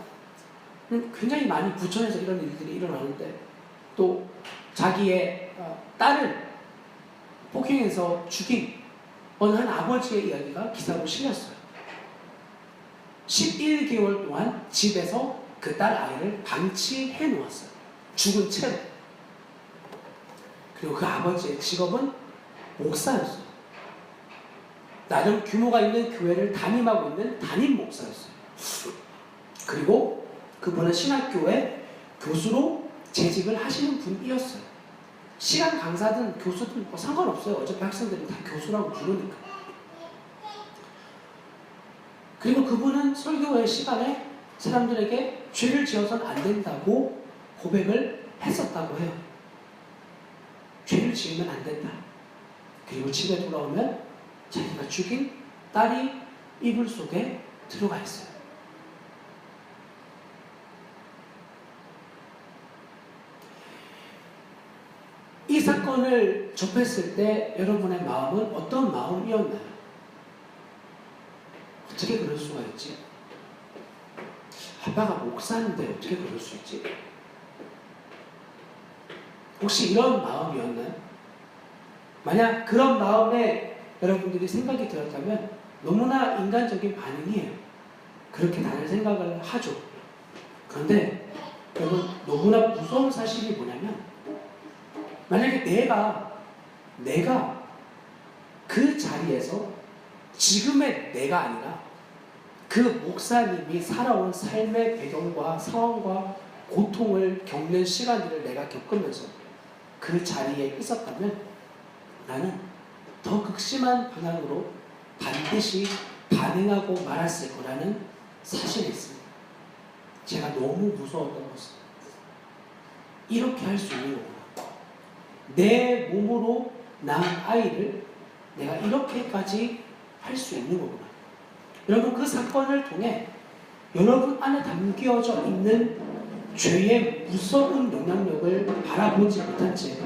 굉장히 많이 부천에서 이런 일들이 일어나는데 또 자기의 딸을 폭행해서 죽인 어느 한 아버지의 이야기가 기사로 실렸어요. 11개월 동안 집에서 그 딸 아이를 방치해 놓았어요. 죽은 채로. 그리고 그 아버지의 직업은 목사였어요. 나름 규모가 있는 교회를 담임하고 있는 담임 목사였어요. 그리고 그분은 신학교의 교수로 재직을 하시는 분이었어요. 시간 강사든 교수든 상관없어요. 어차피 학생들이 다 교수라고 부르니까. 그리고 그분은 설교의 시간에 사람들에게 죄를 지어서는 안 된다고 고백을 했었다고 해요. 죄를 지으면 안 된다. 그리고 집에 돌아오면 자기가 죽인 딸이 이불 속에 들어가 있어요. 이 사건을 접했을 때 여러분의 마음은 어떤 마음이었나요? 어떻게 그럴 수가 있지? 아빠가 목사인데 어떻게 그럴 수 있지? 혹시 이런 마음이었나요? 만약 그런 마음에 여러분들이 생각이 들었다면 너무나 인간적인 반응이에요. 그렇게 다들 생각을 하죠. 그런데 여러분, 너무나 무서운 사실이 뭐냐면 만약에 내가 그 자리에서 지금의 내가 아니라 그 목사님이 살아온 삶의 배경과 상황과 고통을 겪는 시간들을 내가 겪으면서 그 자리에 있었다면 나는 더 극심한 방향으로 반드시 반응하고 말았을 거라는 사실이 있습니다. 제가 너무 무서웠던 것은 이렇게 할 수 있는 거구나. 내 몸으로 낳은 아이를 내가 이렇게까지 할 수 있는 거구나. 여러분, 그 사건을 통해 여러분 안에 담겨져 있는 죄의 무서운 영향력을 바라보지 못한 채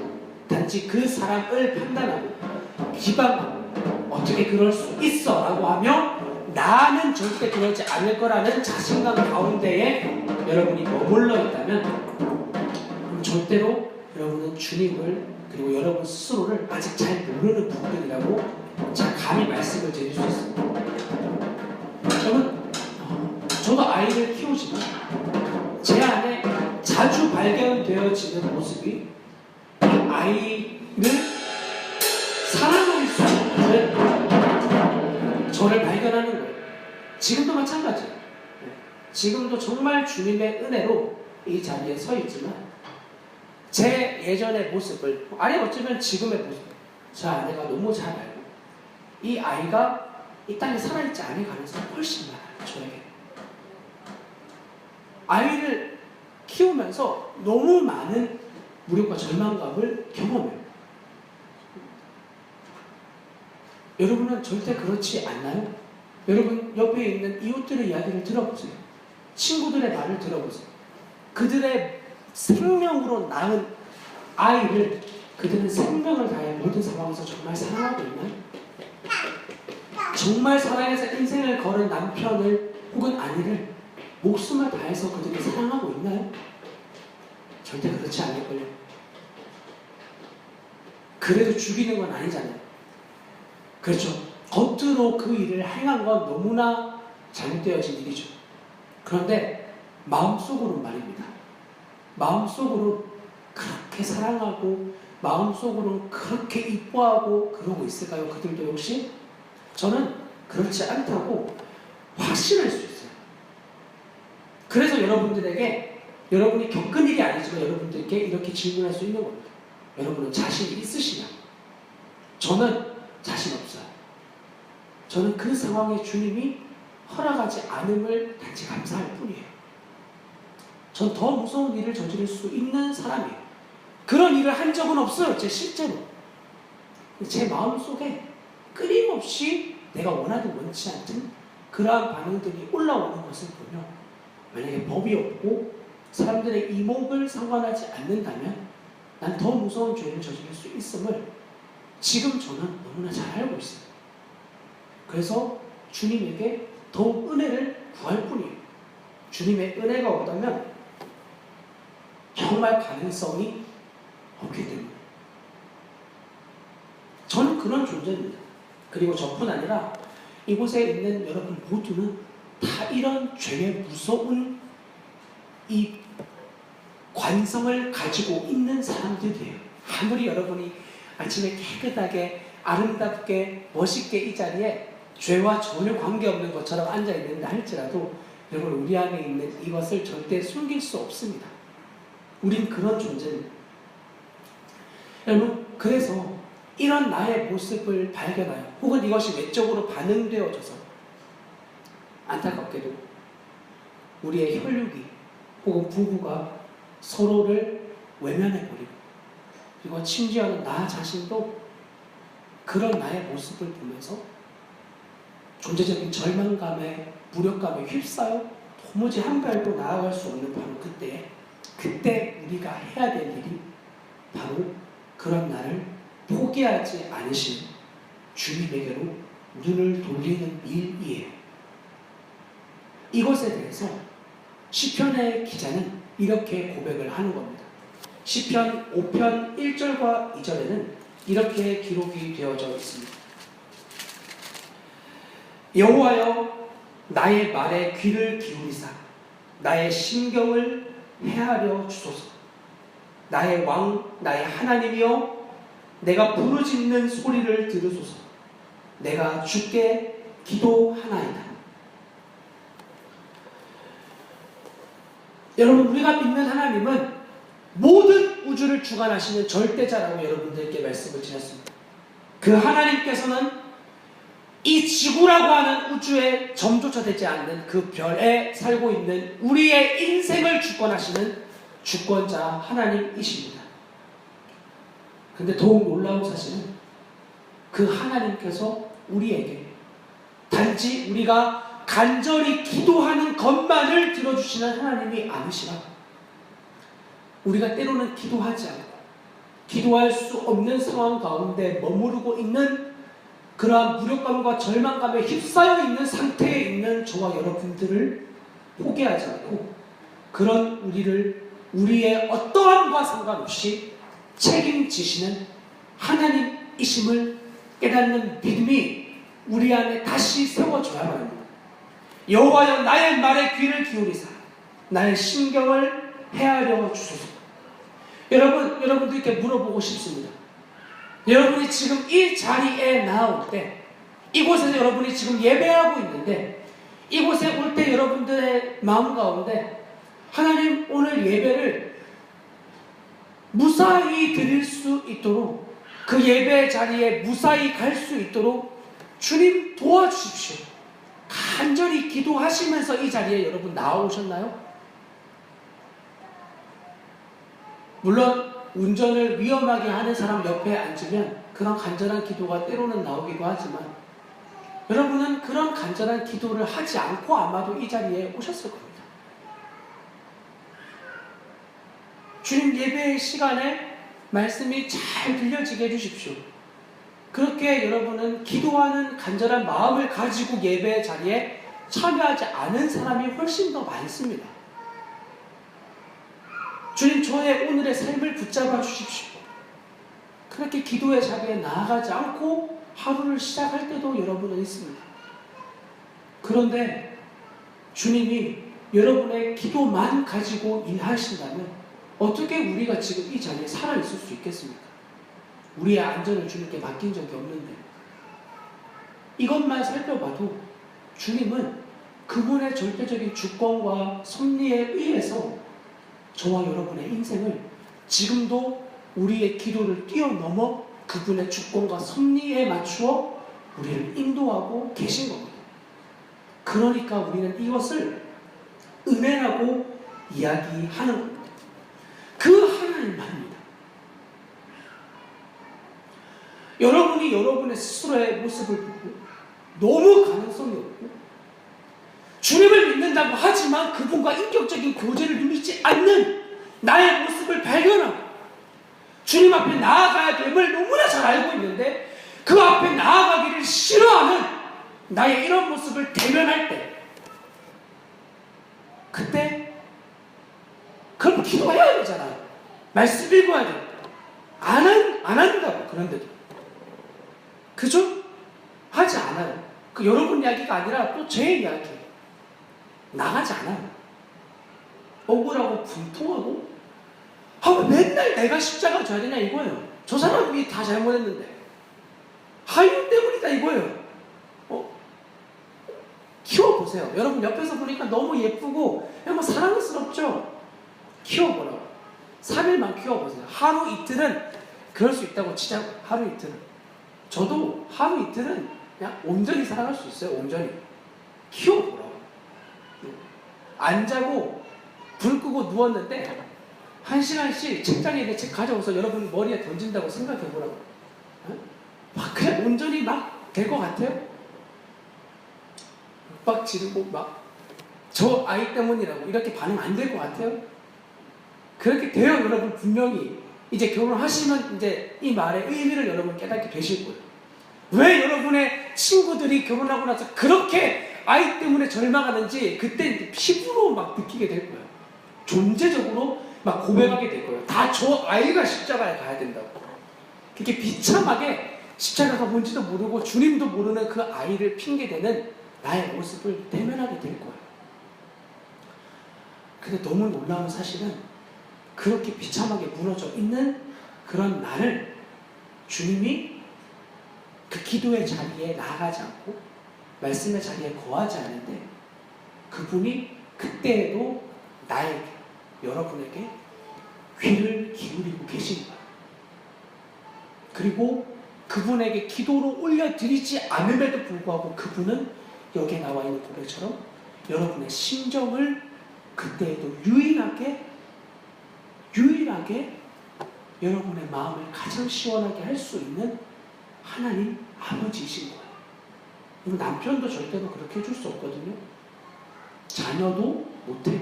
단지 그 사람을 판단하고 비방하고 어떻게 그럴 수 있어 라고 하며 나는 절대 그러지 않을 거라는 자신감 가운데에 여러분이 머물러 있다면 그럼 절대로 여러분은 주님을 그리고 그리고 여러분 스스로를 아직 잘 모르는 부분이라고 제가 감히 말씀을 드릴 수 있습니다. 저도 아이를 키우지만 제 안에 자주 발견되어지는 모습이 아이를 사랑할 수 있는 저를 발견하는 거예요. 지금도 마찬가지예요. 지금도 정말 주님의 은혜로 이 자리에 서 있지만 제 예전의 모습을, 아니 어쩌면 지금의 모습, 제 아내가 너무 잘 알고 이 아이가 이 땅에 살아있지 않을 가능성이 훨씬 많아요. 저에게. 아이를 키우면서 너무 많은 무력과 절망감을 경험해요. 여러분은 절대 그렇지 않나요? 여러분 옆에 있는 이웃들의 이야기를 들어보세요. 친구들의 말을 들어보세요. 그들의 생명으로 낳은 아이를 그들은 생명을 다해 모든 상황에서 정말 사랑하고 있나요? 정말 사랑해서 인생을 걸은 남편을 혹은 아내를 목숨을 다해서 그들이 사랑하고 있나요? 절대 그렇지 않을걸요. 그래도 죽이는 건 아니잖아요. 그렇죠. 겉으로 그 일을 행한 건 너무나 잘못되어진 일이죠. 그런데 마음속으로는 말입니다. 마음속으로 그렇게 사랑하고 마음속으로 그렇게 이뻐하고 그러고 있을까요? 그들도 역시? 저는 그렇지 않다고 확신할 수 있어요. 그래서 여러분들에게 여러분이 겪은 일이 아니지만 여러분들께 이렇게 질문할 수 있는 겁니다. 여러분은 자신이 있으시냐? 저는 자신 없어요. 저는 그 상황에 주님이 허락하지 않음을 단지 감사할 뿐이에요. 전 더 무서운 일을 저지를 수 있는 사람이에요. 그런 일을 한 적은 없어요. 제 실제로. 제 마음속에 끊임없이 내가 원하든 원치 않든 그러한 반응들이 올라오는 것을 보며 만약에 법이 없고 사람들의 이목을 상관하지 않는다면 난 더 무서운 죄를 저지를 수 있음을 지금 저는 너무나 잘 알고 있어요. 그래서 주님에게 더욱 은혜를 구할 뿐이에요. 주님의 은혜가 없다면 정말 가능성이 없기 때문에 저는 그런 존재입니다. 그리고 저뿐 아니라 이곳에 있는 여러분 모두는 다 이런 죄의 무서운 이 관성을 가지고 있는 사람들이에요. 아무리 여러분이 아침에 깨끗하게 아름답게 멋있게 이 자리에 죄와 전혀 관계없는 것처럼 앉아있는다 할지라도 여러분 우리 안에 있는 이것을 절대 숨길 수 없습니다. 우린 그런 존재입니다. 여러분 그래서 이런 나의 모습을 발견하여 혹은 이것이 외적으로 반응되어져서 안타깝게도 우리의 혈육이 혹은 부부가 서로를 외면해버리고 그리고 심지어는 나 자신도 그런 나의 모습을 보면서 존재적인 절망감에 무력감에 휩싸여 도무지 한 발도 나아갈 수 없는 바로 그때 우리가 해야 될 일이 바로 그런 나를 포기하지 않으신 주님에게로 눈을 돌리는 일이에요. 이것에 대해서 시편의 기자는 이렇게 고백을 하는 겁니다. 시편 5편 1절과 2절에는 이렇게 기록이 되어져 있습니다. 여호와여 나의 말에 귀를 기울이사 나의 심경을 헤아려 주소서. 나의 왕 나의 하나님이여 내가 부르짖는 소리를 들으소서. 내가 주께 기도하나이다. 여러분 우리가 믿는 하나님은 모든 우주를 주관하시는 절대자라고 여러분들께 말씀을 드렸습니다. 그 하나님께서는 이 지구라고 하는 우주에 점조차 되지 않는 그 별에 살고 있는 우리의 인생을 주권하시는 주권자 하나님이십니다. 근데 더욱 놀라운 사실은 그 하나님께서 우리에게 단지 우리가 간절히 기도하는 것만을 들어주시는 하나님이 아니시라. 우리가 때로는 기도하지 않고 기도할 수 없는 상황 가운데 머무르고 있는 그러한 무력감과 절망감에 휩싸여 있는 상태에 있는 저와 여러분들을 포기하지 않고 그런 우리를 우리의 어떠함과 상관없이 책임지시는 하나님이심을 깨닫는 믿음이 우리 안에 다시 세워져야 합니다. 여호와여 나의 말에 귀를 기울이사 나의 심경을 헤아려 주소서. 여러분들께 물어보고 싶습니다. 여러분이 지금 이 자리에 나올 때, 이곳에서 여러분이 지금 예배하고 있는데, 이곳에 올 때 여러분들의 마음 가운데 하나님 오늘 예배를 무사히 드릴 수 있도록, 그 예배 자리에 무사히 갈 수 있도록 주님 도와주십시오. 간절히 기도하시면서 이 자리에 여러분 나오셨나요? 물론 운전을 위험하게 하는 사람 옆에 앉으면 그런 간절한 기도가 때로는 나오기도 하지만, 여러분은 그런 간절한 기도를 하지 않고 아마도 이 자리에 오셨을 겁니다. 주님 예배의 시간에 말씀이 잘 들려지게 해주십시오. 그렇게 여러분은 기도하는 간절한 마음을 가지고 예배 자리에 참여하지 않은 사람이 훨씬 더 많습니다. 주님 저의 오늘의 삶을 붙잡아 주십시오. 그렇게 기도의 자리에 나아가지 않고 하루를 시작할 때도 여러분은 있습니다. 그런데 주님이 여러분의 기도만 가지고 일하신다면 어떻게 우리가 지금 이 자리에 살아있을 수 있겠습니까? 우리의 안전을 주님께 맡긴 적이 없는데. 이것만 살펴봐도 주님은 그분의 절대적인 주권과 섭리에 의해서 저와 여러분의 인생을 지금도 우리의 기도를 뛰어넘어 그분의 주권과 섭리에 맞추어 우리를 인도하고 계신 겁니다. 그러니까 우리는 이것을 은혜라고 이야기하는 겁니다. 그 하나님만입니다. 여러분이 여러분의 스스로의 모습을 보고 너무 가능성이 없고 주님을 믿는다고 하지만 그분과 인격적인 교제를 누리지 않는 나의 모습을 발견하고 주님 앞에 나아가야 됨을 너무나 잘 알고 있는데 그 앞에 나아가기를 싫어하는 나의 이런 모습을 대면할 때, 그때 그럼 기도해야 되잖아요. 말씀 읽어야 돼. 안 한다고. 그런데도 그죠? 하지 않아요. 그 여러분 이야기가 아니라 또 제 이야기예요. 나가지 않아요. 억울하고 분통하고 왜 맨날 내가 십자가 져야 되냐 이거예요. 저 사람이 다 잘못했는데 하윤 때문이다 이거예요. 키워보세요. 여러분 옆에서 보니까 너무 예쁘고 뭐 사랑스럽죠? 키워보라고. 3일만 키워보세요. 하루 이틀은 그럴 수 있다고 치자고. 하루 이틀은. 저도 하루 이틀은 그냥 온전히 살아갈 수 있어요. 온전히. 키워보라고. 안 자고 불 끄고 누웠는데 1시간씩 책장에 있는 책 가져와서 여러분 머리에 던진다고 생각해보라고. 막 그냥 온전히 막 될 것 같아요? 막 지르고 막 저 아이 때문이라고 이렇게 반응 안 될 것 같아요? 그렇게 돼요. 여러분 분명히 이제 결혼하시면 이제 이 말의 의미를 여러분 깨닫게 되실 거예요. 왜 여러분의 친구들이 결혼하고 나서 그렇게 아이 때문에 절망하는지 그때 피부로 막 느끼게 될 거예요. 존재적으로 막 고백하게 될 거예요. 다 저 아이가 십자가에 가야 된다고. 그렇게 비참하게 십자가가 뭔지도 모르고 주님도 모르는 그 아이를 핑계대는 나의 모습을 대면하게 될 거예요. 근데 너무 놀라운 사실은 그렇게 비참하게 무너져 있는 그런 나를 주님이 그 기도의 자리에 나아가지 않고 말씀의 자리에 거하지 않는데 그분이 그때에도 나에게, 여러분에게 귀를 기울이고 계신 거예요. 그리고 그분에게 기도로 올려드리지 않음에도 불구하고 그분은 여기에 나와 있는 고백처럼 여러분의 심정을 그때에도 유일하게 여러분의 마음을 가장 시원하게 할 수 있는 하나님 아버지이신 거예요. 남편도 절대로 그렇게 해줄 수 없거든요. 자녀도 못해요.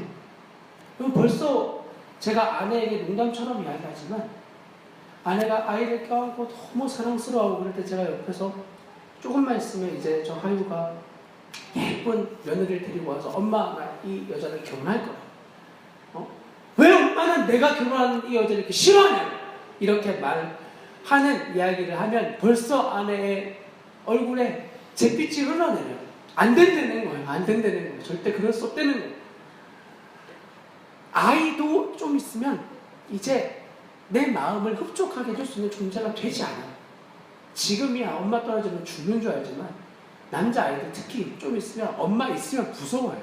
벌써 제가 아내에게 농담처럼 이야기하지만 아내가 아이를 껴안고 너무 사랑스러워하고 그럴 때 제가 옆에서 조금만 있으면 이제 저 하유가 예쁜 며느리를 데리고 와서 엄마 나 이 여자를 결혼할 거야. 왜 엄마는 내가 결혼하는 이 여자를 이렇게 싫어하냐 이렇게 말할 하는 이야기를 하면 벌써 아내의 얼굴에 잿빛이 흘러내려요. 안 된다는 거예요. 안 된다는 거예요. 절대 그럴 수 없다는 거예요. 아이도 좀 있으면 이제 내 마음을 흡족하게 해줄 수 있는 존재가 되지 않아요. 지금이야 엄마 떨어지면 죽는 줄 알지만 남자아이들 특히 좀 있으면 엄마 있으면 무서워요.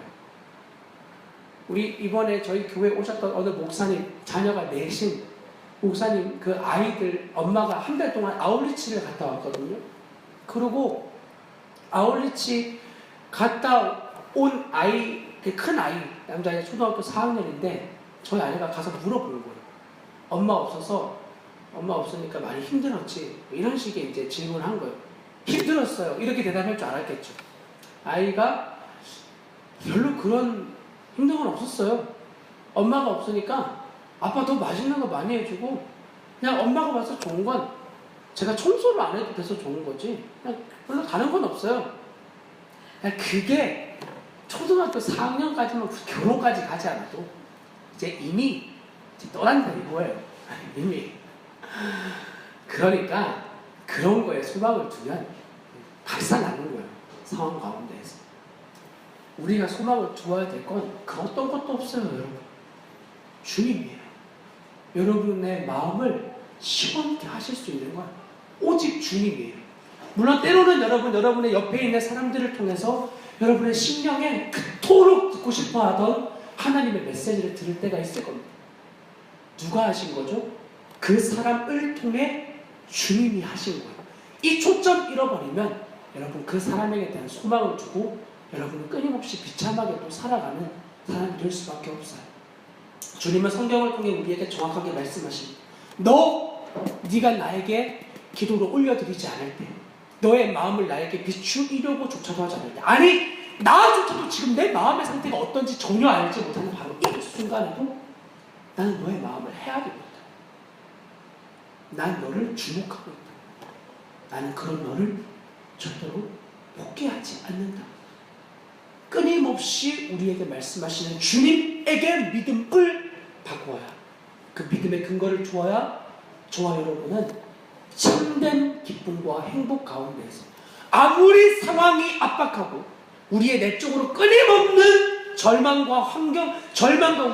우리 이번에 저희 교회에 오셨던 어느 목사님 자녀가 넷인 목사님 그 아이들 엄마가 한 달 동안 아울리치를 갔다 왔거든요. 그리고 아울리치 갔다 온 아이, 큰 아이, 남자아이 초등학교 4학년인데 저희 아내가 가서 물어보는 거예요. 엄마 없으니까 많이 힘들었지? 이런 식의 이제 질문을 한 거예요. 힘들었어요. 이렇게 대답할 줄 알았겠죠. 아이가 별로 그런 힘든 건 없었어요. 엄마가 없으니까 아빠 더 맛있는 거 많이 해주고 그냥 엄마가 봐서 좋은 건 제가 청소를 안 해도 돼서 좋은 거지 그냥 별로 다른 건 없어요. 그냥 그게 초등학교 4학년까지만 결혼까지 가지 않아도 이제 이미 떠난다 이거예요. 이미. 그러니까 그런 거에 소망을 두면 박살나는 거예요. 상황 가운데에서. 우리가 소망을 두어야 될 건 그 어떤 것도 없어요. 여러분. 주님이에요. 여러분의 마음을 시원케 하실 수 있는 건 오직 주님이에요. 물론 때로는 여러분의 옆에 있는 사람들을 통해서 여러분의 심령에 그토록 듣고 싶어 하던 하나님의 메시지를 들을 때가 있을 겁니다. 누가 하신 거죠? 그 사람을 통해 주님이 하신 거예요. 이 초점 잃어버리면 여러분 그 사람에게 대한 소망을 두고 여러분은 끊임없이 비참하게 또 살아가는 사람이 될 수밖에 없어요. 주님은 성경을 통해 우리에게 정확하게 말씀하십니다. 네가 나에게 기도를 올려드리지 않을 때, 너의 마음을 나에게 비추이려고 조차도 하지 않을 때, 아니 나조차도 지금 내 마음의 상태가 어떤지 전혀 알지 못하는 바로 이 순간에도 나는 너의 마음을 헤아리고 있다. 난 너를 주목하고 있다. 나는 그런 너를 절대로 포기하지 않는다. 끊임없이 우리에게 말씀하시는 주님에게 믿음을 바꾸어야, 그 믿음의 근거를 주어야 저와 여러분은 참된 기쁨과 행복 가운데에서 아무리 상황이 압박하고 우리의 내적으로 끊임없는 절망과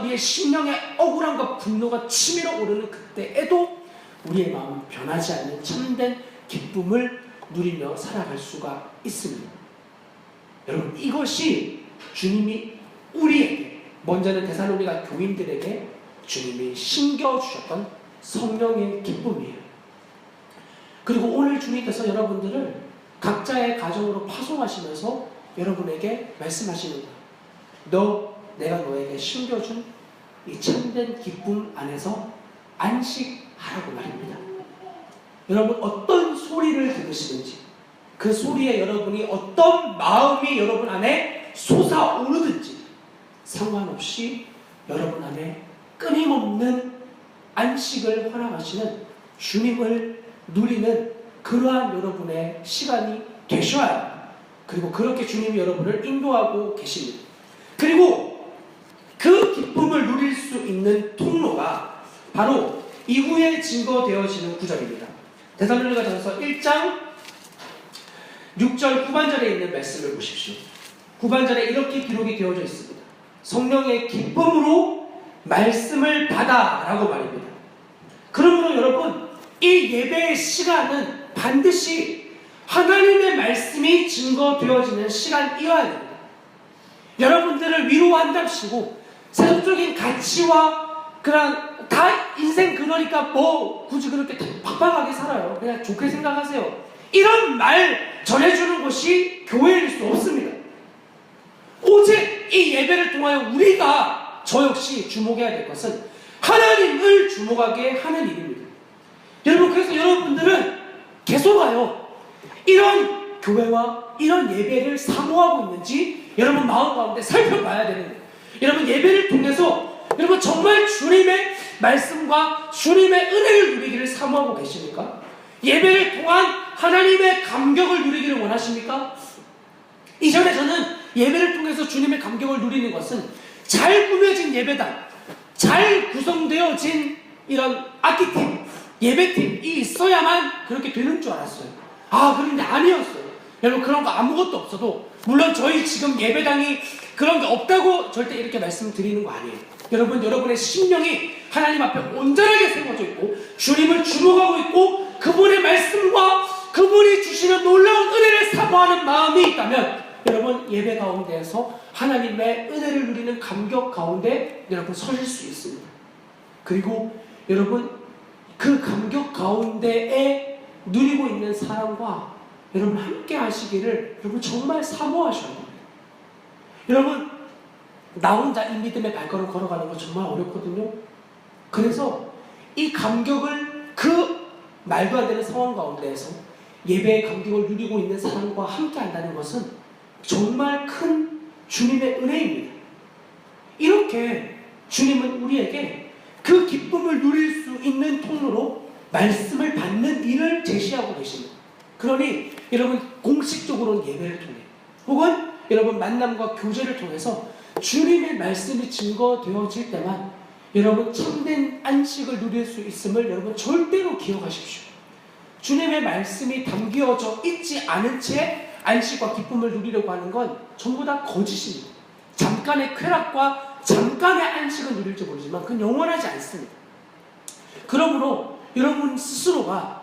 우리의 심령의 억울함과 분노가 치밀어 오르는 그때에도 우리의 마음은 변하지 않는 참된 기쁨을 누리며 살아갈 수가 있습니다. 여러분, 이것이 주님이 우리에게, 먼저는 데살로니가 교인들에게 주님이 심겨주셨던 성령의 기쁨이에요. 그리고 오늘 주님께서 여러분들을 각자의 가정으로 파송하시면서 여러분에게 말씀하시는 거예요. 내가 너에게 심겨준 이 참된 기쁨 안에서 안식하라고 말입니다. 여러분, 어떤 소리를 들으시든지 그 소리에 여러분이 어떤 마음이 여러분 안에 솟아오르든지 상관없이 여러분 안에 끊임없는 안식을 허락하시는 주님을 누리는 그러한 여러분의 시간이 되셔야 합니다. 그리고 그렇게 주님이 여러분을 인도하고 계십니다. 그리고 그 기쁨을 누릴 수 있는 통로가 바로 이후에 증거되어지는 구절입니다. 데살로니가전서 1장 6절 후반절에 있는 말씀을 보십시오. 후반절에 이렇게 기록이 되어져 있습니다. 성령의 기쁨으로 말씀을 받아 라고 말입니다. 그러므로 여러분, 이 예배의 시간은 반드시 하나님의 말씀이 증거되어지는 시간이어야 됩니다. 여러분들을 위로한답시고 세속적인 가치와 그런 다 인생 그러니까 뭐 굳이 그렇게 팍팍하게 살아요. 그냥 좋게 생각하세요. 이런 말 전해주는 것이 교회일 수 없습니다. 오직 이 예배를 통하여 우리가 저 역시 주목해야 될 것은 하나님을 주목하게 하는 일입니다. 여러분, 그래서 여러분들은 계속하여 이런 교회와 이런 예배를 사모하고 있는지 여러분 마음 가운데 살펴봐야 되는 거예요. 여러분, 예배를 통해서 여러분 정말 주님의 말씀과 주님의 은혜를 누리기를 사모하고 계십니까? 예배를 통한 하나님의 감격을 누리기를 원하십니까? 이전에 저는 예배를 통해서 주님의 감격을 누리는 것은 잘 꾸며진 예배당, 잘 구성되어진 이런 악기팀, 예배팀이 있어야만 그렇게 되는 줄 알았어요. 그런데 아니었어요. 여러분, 그런 거 아무것도 없어도, 물론 저희 지금 예배당이 그런 게 없다고 절대 이렇게 말씀드리는 거 아니에요. 여러분, 여러분의 심령이 하나님 앞에 온전하게 세워져 있고 주님을 주목하고 있고 그분의 말씀과 그분이 주시는 놀라운 은혜를 사모하는 마음이 있다면 여러분, 예배 가운데에서 하나님의 은혜를 누리는 감격 가운데 여러분 서실 수 있습니다. 그리고 여러분, 그 감격 가운데에 누리고 있는 사람과 여러분 함께 하시기를 여러분 정말 사모하셔야 됩니다. 여러분, 나 혼자 이 믿음의 발걸음 걸어가는 거 정말 어렵거든요. 그래서 이 감격을, 그 말도 안 되는 상황 가운데에서 예배의 감격을 누리고 있는 사람과 함께 한다는 것은 정말 큰 주님의 은혜입니다. 이렇게 주님은 우리에게 그 기쁨을 누릴 수 있는 통로로 말씀을 받는 일을 제시하고 계십니다. 그러니 여러분, 공식적으로는 예배를 통해 혹은 여러분 만남과 교제를 통해서 주님의 말씀이 증거되어질 때만 여러분 참된 안식을 누릴 수 있음을 여러분 절대로 기억하십시오. 주님의 말씀이 담겨져 있지 않은 채 안식과 기쁨을 누리려고 하는 건 전부 다 거짓입니다. 잠깐의 쾌락과 잠깐의 안식을 누릴지 모르지만 그건 영원하지 않습니다. 그러므로 여러분 스스로가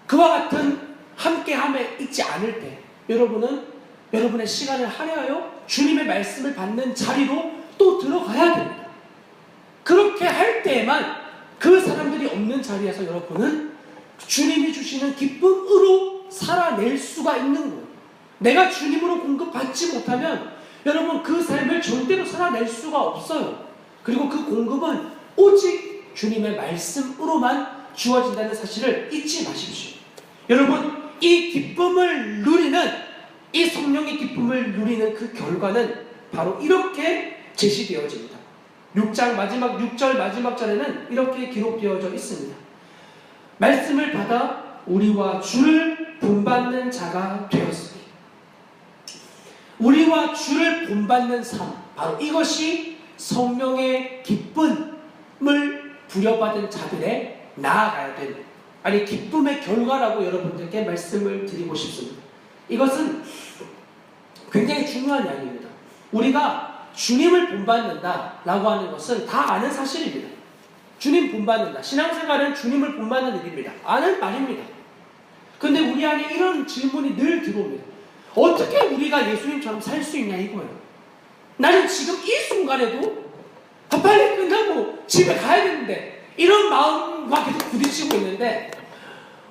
그와 같은 함께함에 있지 않을 때 여러분은 여러분의 시간을 할애하여 주님의 말씀을 받는 자리로 또 들어가야 됩니다. 그렇게 할 때에만 그 사람들이 없는 자리에서 여러분은 주님이 주시는 기쁨으로 살아낼 수가 있는 거예요. 내가 주님으로 공급받지 못하면 여러분 그 삶을 절대로 살아낼 수가 없어요. 그리고 그 공급은 오직 주님의 말씀으로만 주어진다는 사실을 잊지 마십시오. 여러분, 이 기쁨을 누리는, 이 성령의 기쁨을 누리는 그 결과는 바로 이렇게 제시되어집니다. 6장 마지막 6절 마지막 절에는 이렇게 기록되어져 있습니다. 말씀을 받아 우리와 주를 본받는 자가 되었으니. 우리와 주를 본받는 삶, 바로 이것이 성령의 기쁨을 부여받은 자들의 나아가야 되는, 아니 기쁨의 결과라고 여러분들께 말씀을 드리고 싶습니다. 이것은 굉장히 중요한 이야기입니다. 우리가 주님을 본받는다라고 하는 것은 다 아는 사실입니다. 주님 본받는다. 신앙생활은 주님을 본받는 일입니다. 아는 말입니다. 근데 우리 안에 이런 질문이 늘 들어옵니다. 어떻게 우리가 예수님처럼 살 수 있냐 이거예요. 나는 지금 이 순간에도 빨리 끝나고 집에 가야 되는데 이런 마음과 계속 부딪히고 있는데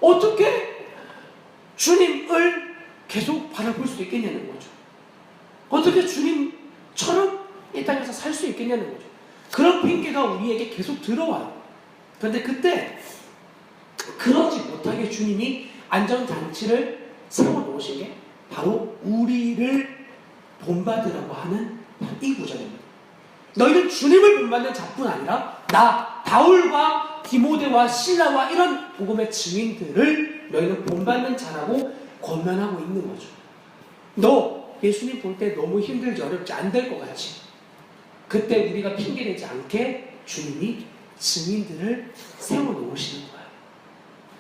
어떻게 주님을 계속 바라볼 수 있겠냐는 거죠. 어떻게 주님처럼 이 땅에서 살 수 있겠냐는 거죠. 그런 핑계가 우리에게 계속 들어와요. 그런데 그때 그러지 못하게 주님이 안전장치를 세워놓으신 게 바로 우리를 본받으라고 하는 이 구절입니다. 너희는 주님을 본받는 자뿐 아니라 나 바울과 디모데와 실라와 이런 복음의 증인들을 너희는 본받는 자라고 권면하고 있는 거죠. 너 예수님 볼 때 너무 힘들지 어렵지 안 될 것 같지? 그때 우리가 핑계내지 않게 주님이 증인들을 세워놓으시는 거예요.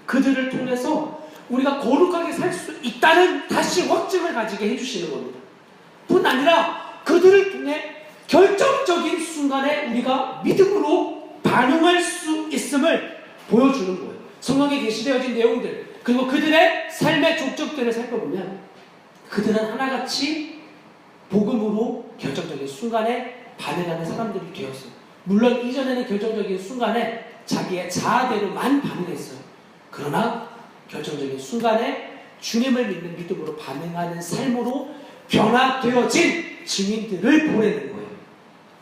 그들을 통해서 우리가 거룩하게 살 수 있다는 다시 확증을 가지게 해주시는 겁니다. 뿐 아니라 그들을 통해 결정적인 순간에 우리가 믿음으로 반응할 수 있음을 보여주는 거예요. 성경에 게시되어진 내용들, 그리고 그들의 삶의 족적들을 살펴보면 그들은 하나같이 복음으로 결정적인 순간에 반응하는 사람들이 되었어요. 물론 이전에는 결정적인 순간에 자기의 자아대로만 반응했어요. 그러나 결정적인 순간에 주님을 믿는 믿음으로 반응하는 삶으로 변화되어진 증인들을 보내는 거예요.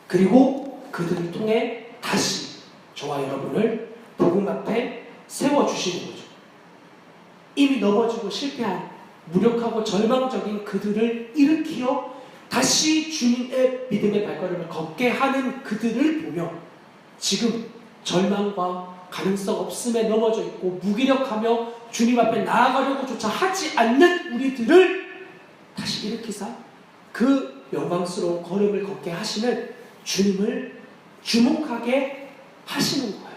그리고 그들을 통해 다시 저와 여러분을 복음 앞에 세워주시는 거죠. 이미 넘어지고 실패한 무력하고 절망적인 그들을 일으키어 다시 주님의 믿음의 발걸음을 걷게 하는 그들을 보며 지금 절망과 가능성 없음에 넘어져 있고 무기력하며 주님 앞에 나아가려고조차 하지 않는 우리들을 다시 일으키사 그 영광스러운 걸음을 걷게 하시는 주님을 주목하게 하시는 거예요.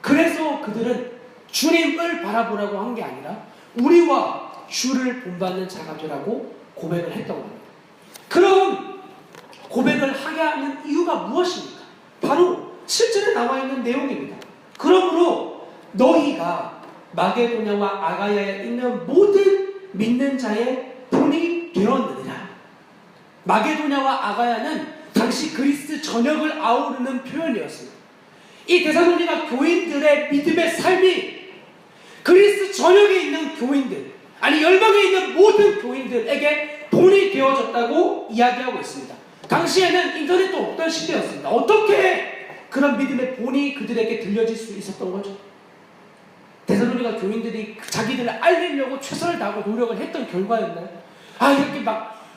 그래서 그들은 주님을 바라보라고 한 게 아니라 우리와 주를 본받는 자가 되라고 고백을 했던 겁니다. 그런 고백을 하게 하는 이유가 무엇입니까? 바로 7절에 나와 있는 내용입니다. 그러므로 너희가 마게도냐와 아가야에 있는 모든 믿는 자의 본이 되었느니라. 마게도냐와 아가야는 당시 그리스 전역을 아우르는 표현이었습니다. 이 데살로니가 교인들의 믿음의 삶이 그리스 전역에 있는 교인들, 아니 열방에 있는 모든 교인들에게 본이 되어졌다고 이야기하고 있습니다. 당시에는 인터넷도 없던 시대였습니다. 어떻게 그런 믿음의 본이 그들에게 들려질 수 있었던 거죠? 데살로니가 교인들이 자기들을 알리려고 최선을 다하고 노력을 했던 결과였나요? 이렇게 막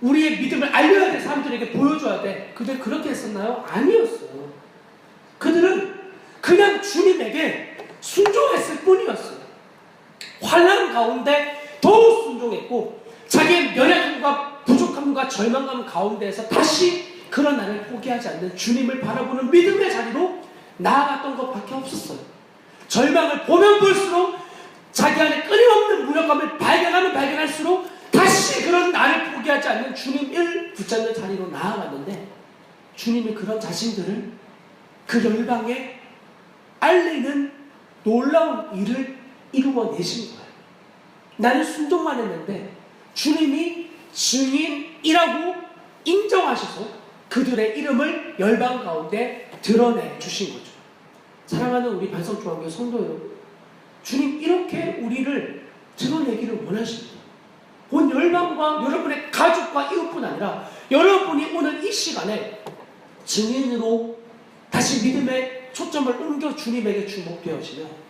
우리의 믿음을 알려야 돼, 사람들에게 보여줘야 돼. 그들 그렇게 했었나요? 아니었어요. 그들은 그냥 주님에게 순종했을 뿐이었어요. 환난 가운데 더욱 순종했고 자기의 연약함과 부족함과 절망감 가운데에서 다시 그런 나를 포기하지 않는 주님을 바라보는 믿음의 자리로 나아갔던 것밖에 없었어요. 절망을 보면 볼수록 자기 안에 끊임없는 무력감을 발견할수록 다시 그런 나를 포기하지 않는 주님을 붙잡는 자리로 나아갔는데 주님이 그런 자신들을 그 열방에 알리는 놀라운 일을 이루어내신 거예요. 나는 순종만 했는데 주님이 증인이라고 인정하셔서 그들의 이름을 열방 가운데 드러내 주신 거죠. 사랑하는 우리 반석중앙교 성도 여러분, 주님 이렇게 우리를 드러내기를 원하십니다. 온 열방과 여러분의 가족과 이웃뿐 아니라 여러분이 오늘 이 시간에 증인으로 다시 믿음의 초점을 옮겨 주님에게 주목되어지면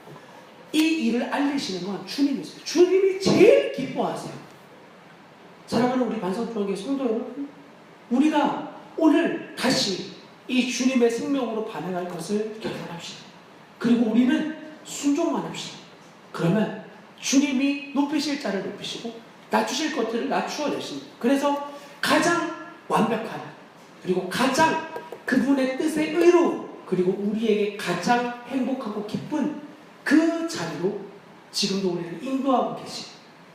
이 일을 알리시는 건 주님이세요. 주님이 제일 기뻐하세요. 사랑하는 우리 반석중앙교 성도 여러분, 우리가 오늘 다시 이 주님의 생명으로 반응할 것을 결단합시다. 그리고 우리는 순종만 합시다. 그러면 주님이 높이실 자를 높이시고 낮추실 것들을 낮추어 내십니다. 그래서 가장 완벽한, 그리고 가장 그분의 뜻에 의로운, 그리고 우리에게 가장 행복하고 기쁜 그 자리로 지금도 우리를 인도하고 계신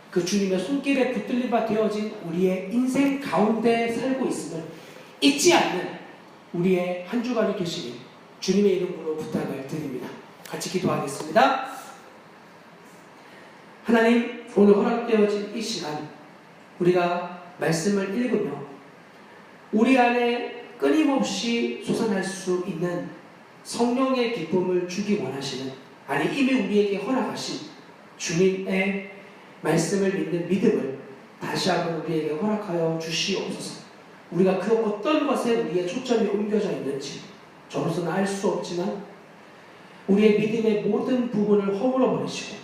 그 주님의 손길에 붙들린 바 되어진 우리의 인생 가운데 살고 있음을 잊지 않는 우리의 한 주간이 되시길 주님의 이름으로 부탁을 드립니다. 같이 기도하겠습니다. 하나님, 오늘 허락되어진 이 시간 우리가 말씀을 읽으며 우리 안에 끊임없이 솟아날 수 있는 성령의 기쁨을 주기 원하시는, 아니 이미 우리에게 허락하신 주님의 말씀을 믿는 믿음을 다시 한번 우리에게 허락하여 주시옵소서. 우리가 그 어떤 것에 우리의 초점이 옮겨져 있는지 저로서는 알 수 없지만 우리의 믿음의 모든 부분을 허물어 버리시고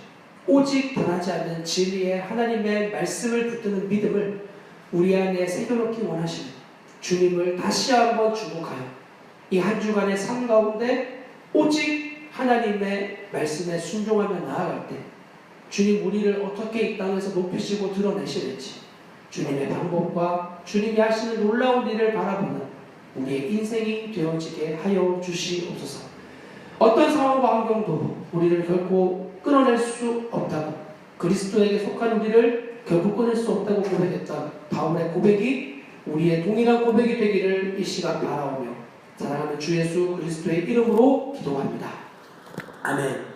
오직 변하지 않는 진리의 하나님의 말씀을 붙드는 믿음을 우리 안에 새겨놓기 원하시는 주님을 다시 한번 주목하여 이 한 주간의 삶 가운데 오직 하나님의 말씀에 순종하며 나아갈 때 주님 우리를 어떻게 이 땅에서 높이시고 드러내시는지 주님의 방법과 주님이 하시는 놀라운 일을 바라보는 우리의 인생이 되어지게 하여 주시옵소서. 어떤 상황과 환경도 우리를 결코 끊어낼 수 없다고, 그리스도에게 속한 우리를 결코 끊을 수 없다고 고백했던 바울의 고백이 우리의 동일한 고백이 되기를 이 시간 바라오며 사랑하는 주 예수 그리스도의 이름으로 기도합니다. 아멘.